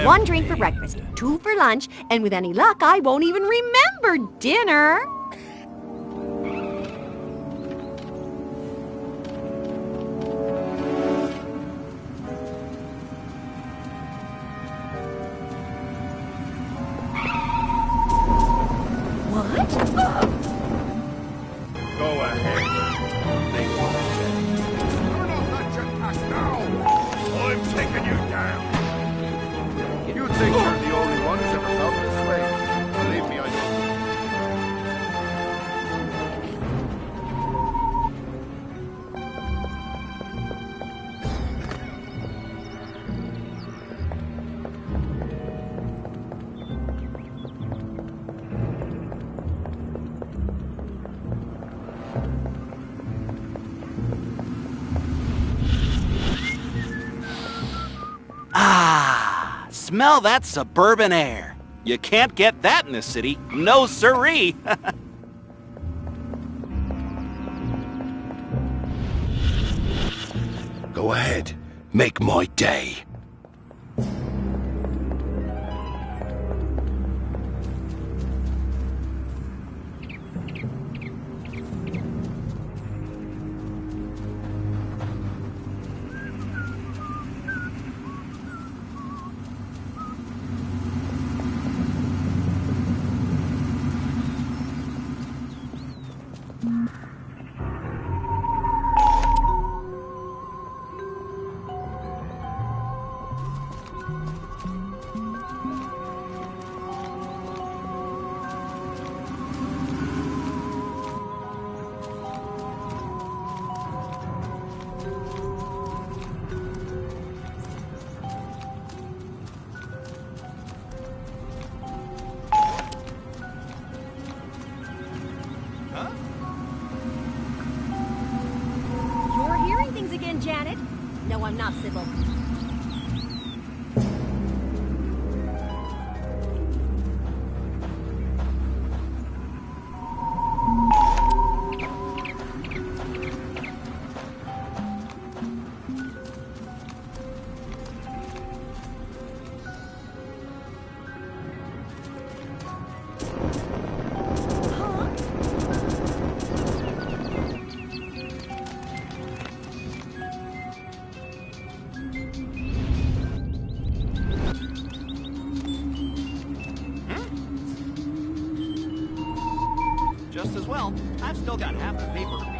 One drink for breakfast, 2 for lunch, and with any luck, I won't even remember dinner. What? Go ahead. Turn off that jetpack now! I'm taking you down! You think you're the only one who's ever felt this way? Believe me, I know. Smell that suburban air. You can't get that in the city. No siree. Go ahead. Make my day. Janet? No, I'm not, Sybil. Just as well. I've still got half the paper to read.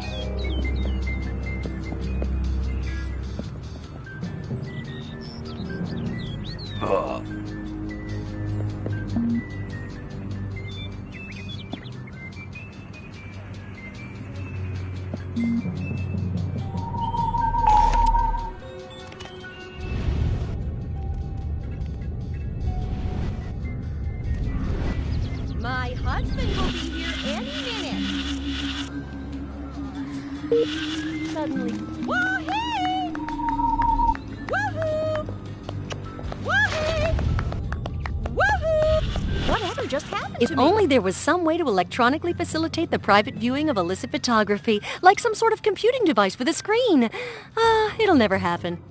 My husband will be here any minute. Suddenly, woohoo! Woohoo! Woohoo! Woohoo! Whatever just happened to me? If only there was some way to electronically facilitate the private viewing of illicit photography, like some sort of computing device with a screen. It'll never happen.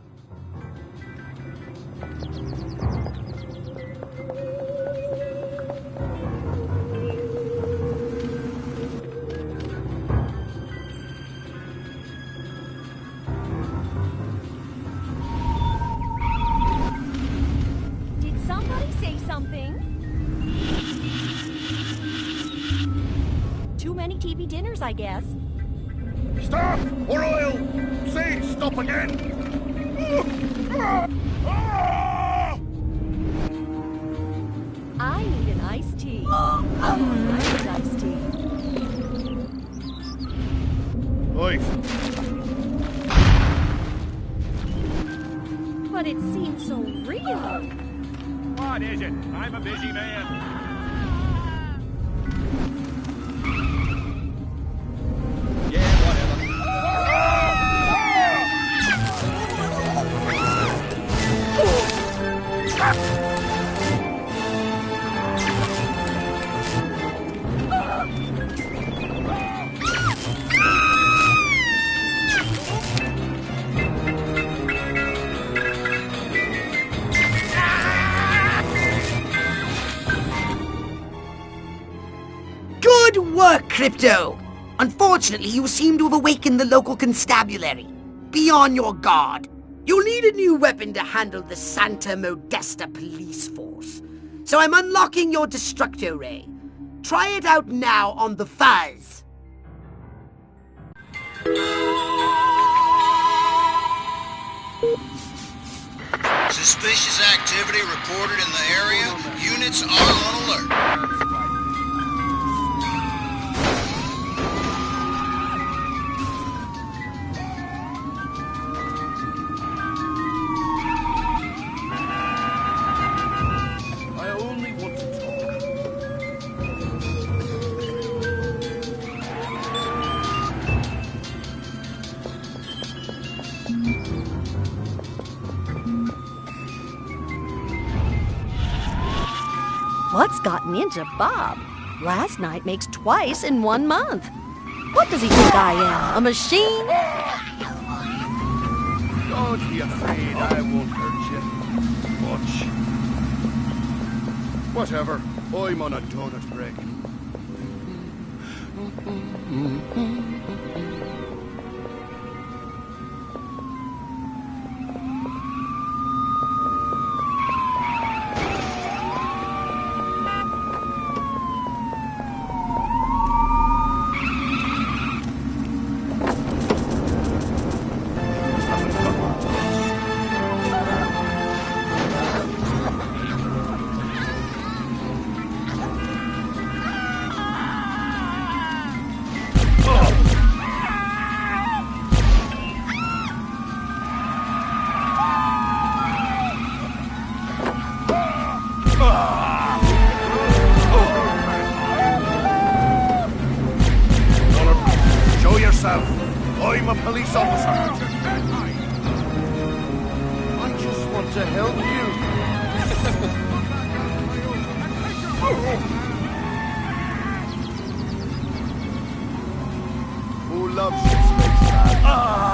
Too many TV dinners, I guess. Stop, or I'll say stop again. I need an iced tea. I need iced tea. But it seems so real. What is it? I'm a busy man. Crypto. Unfortunately, you seem to have awakened the local constabulary. Be on your guard. You'll need a new weapon to handle the Santa Modesta police force. So I'm unlocking your Destructo Ray. Try it out now on the Fuzz. Suspicious activity reported in the area. Units are on alert. I only want to talk. What's gotten into Bob? Last night makes twice in 1 month. What does he think I am? A machine? Don't be afraid, I won't hurt you. Watch. Whatever, I'm on a donut break. Show yourself. I'm a police officer. I just want to help you. Who loves you, spaceman?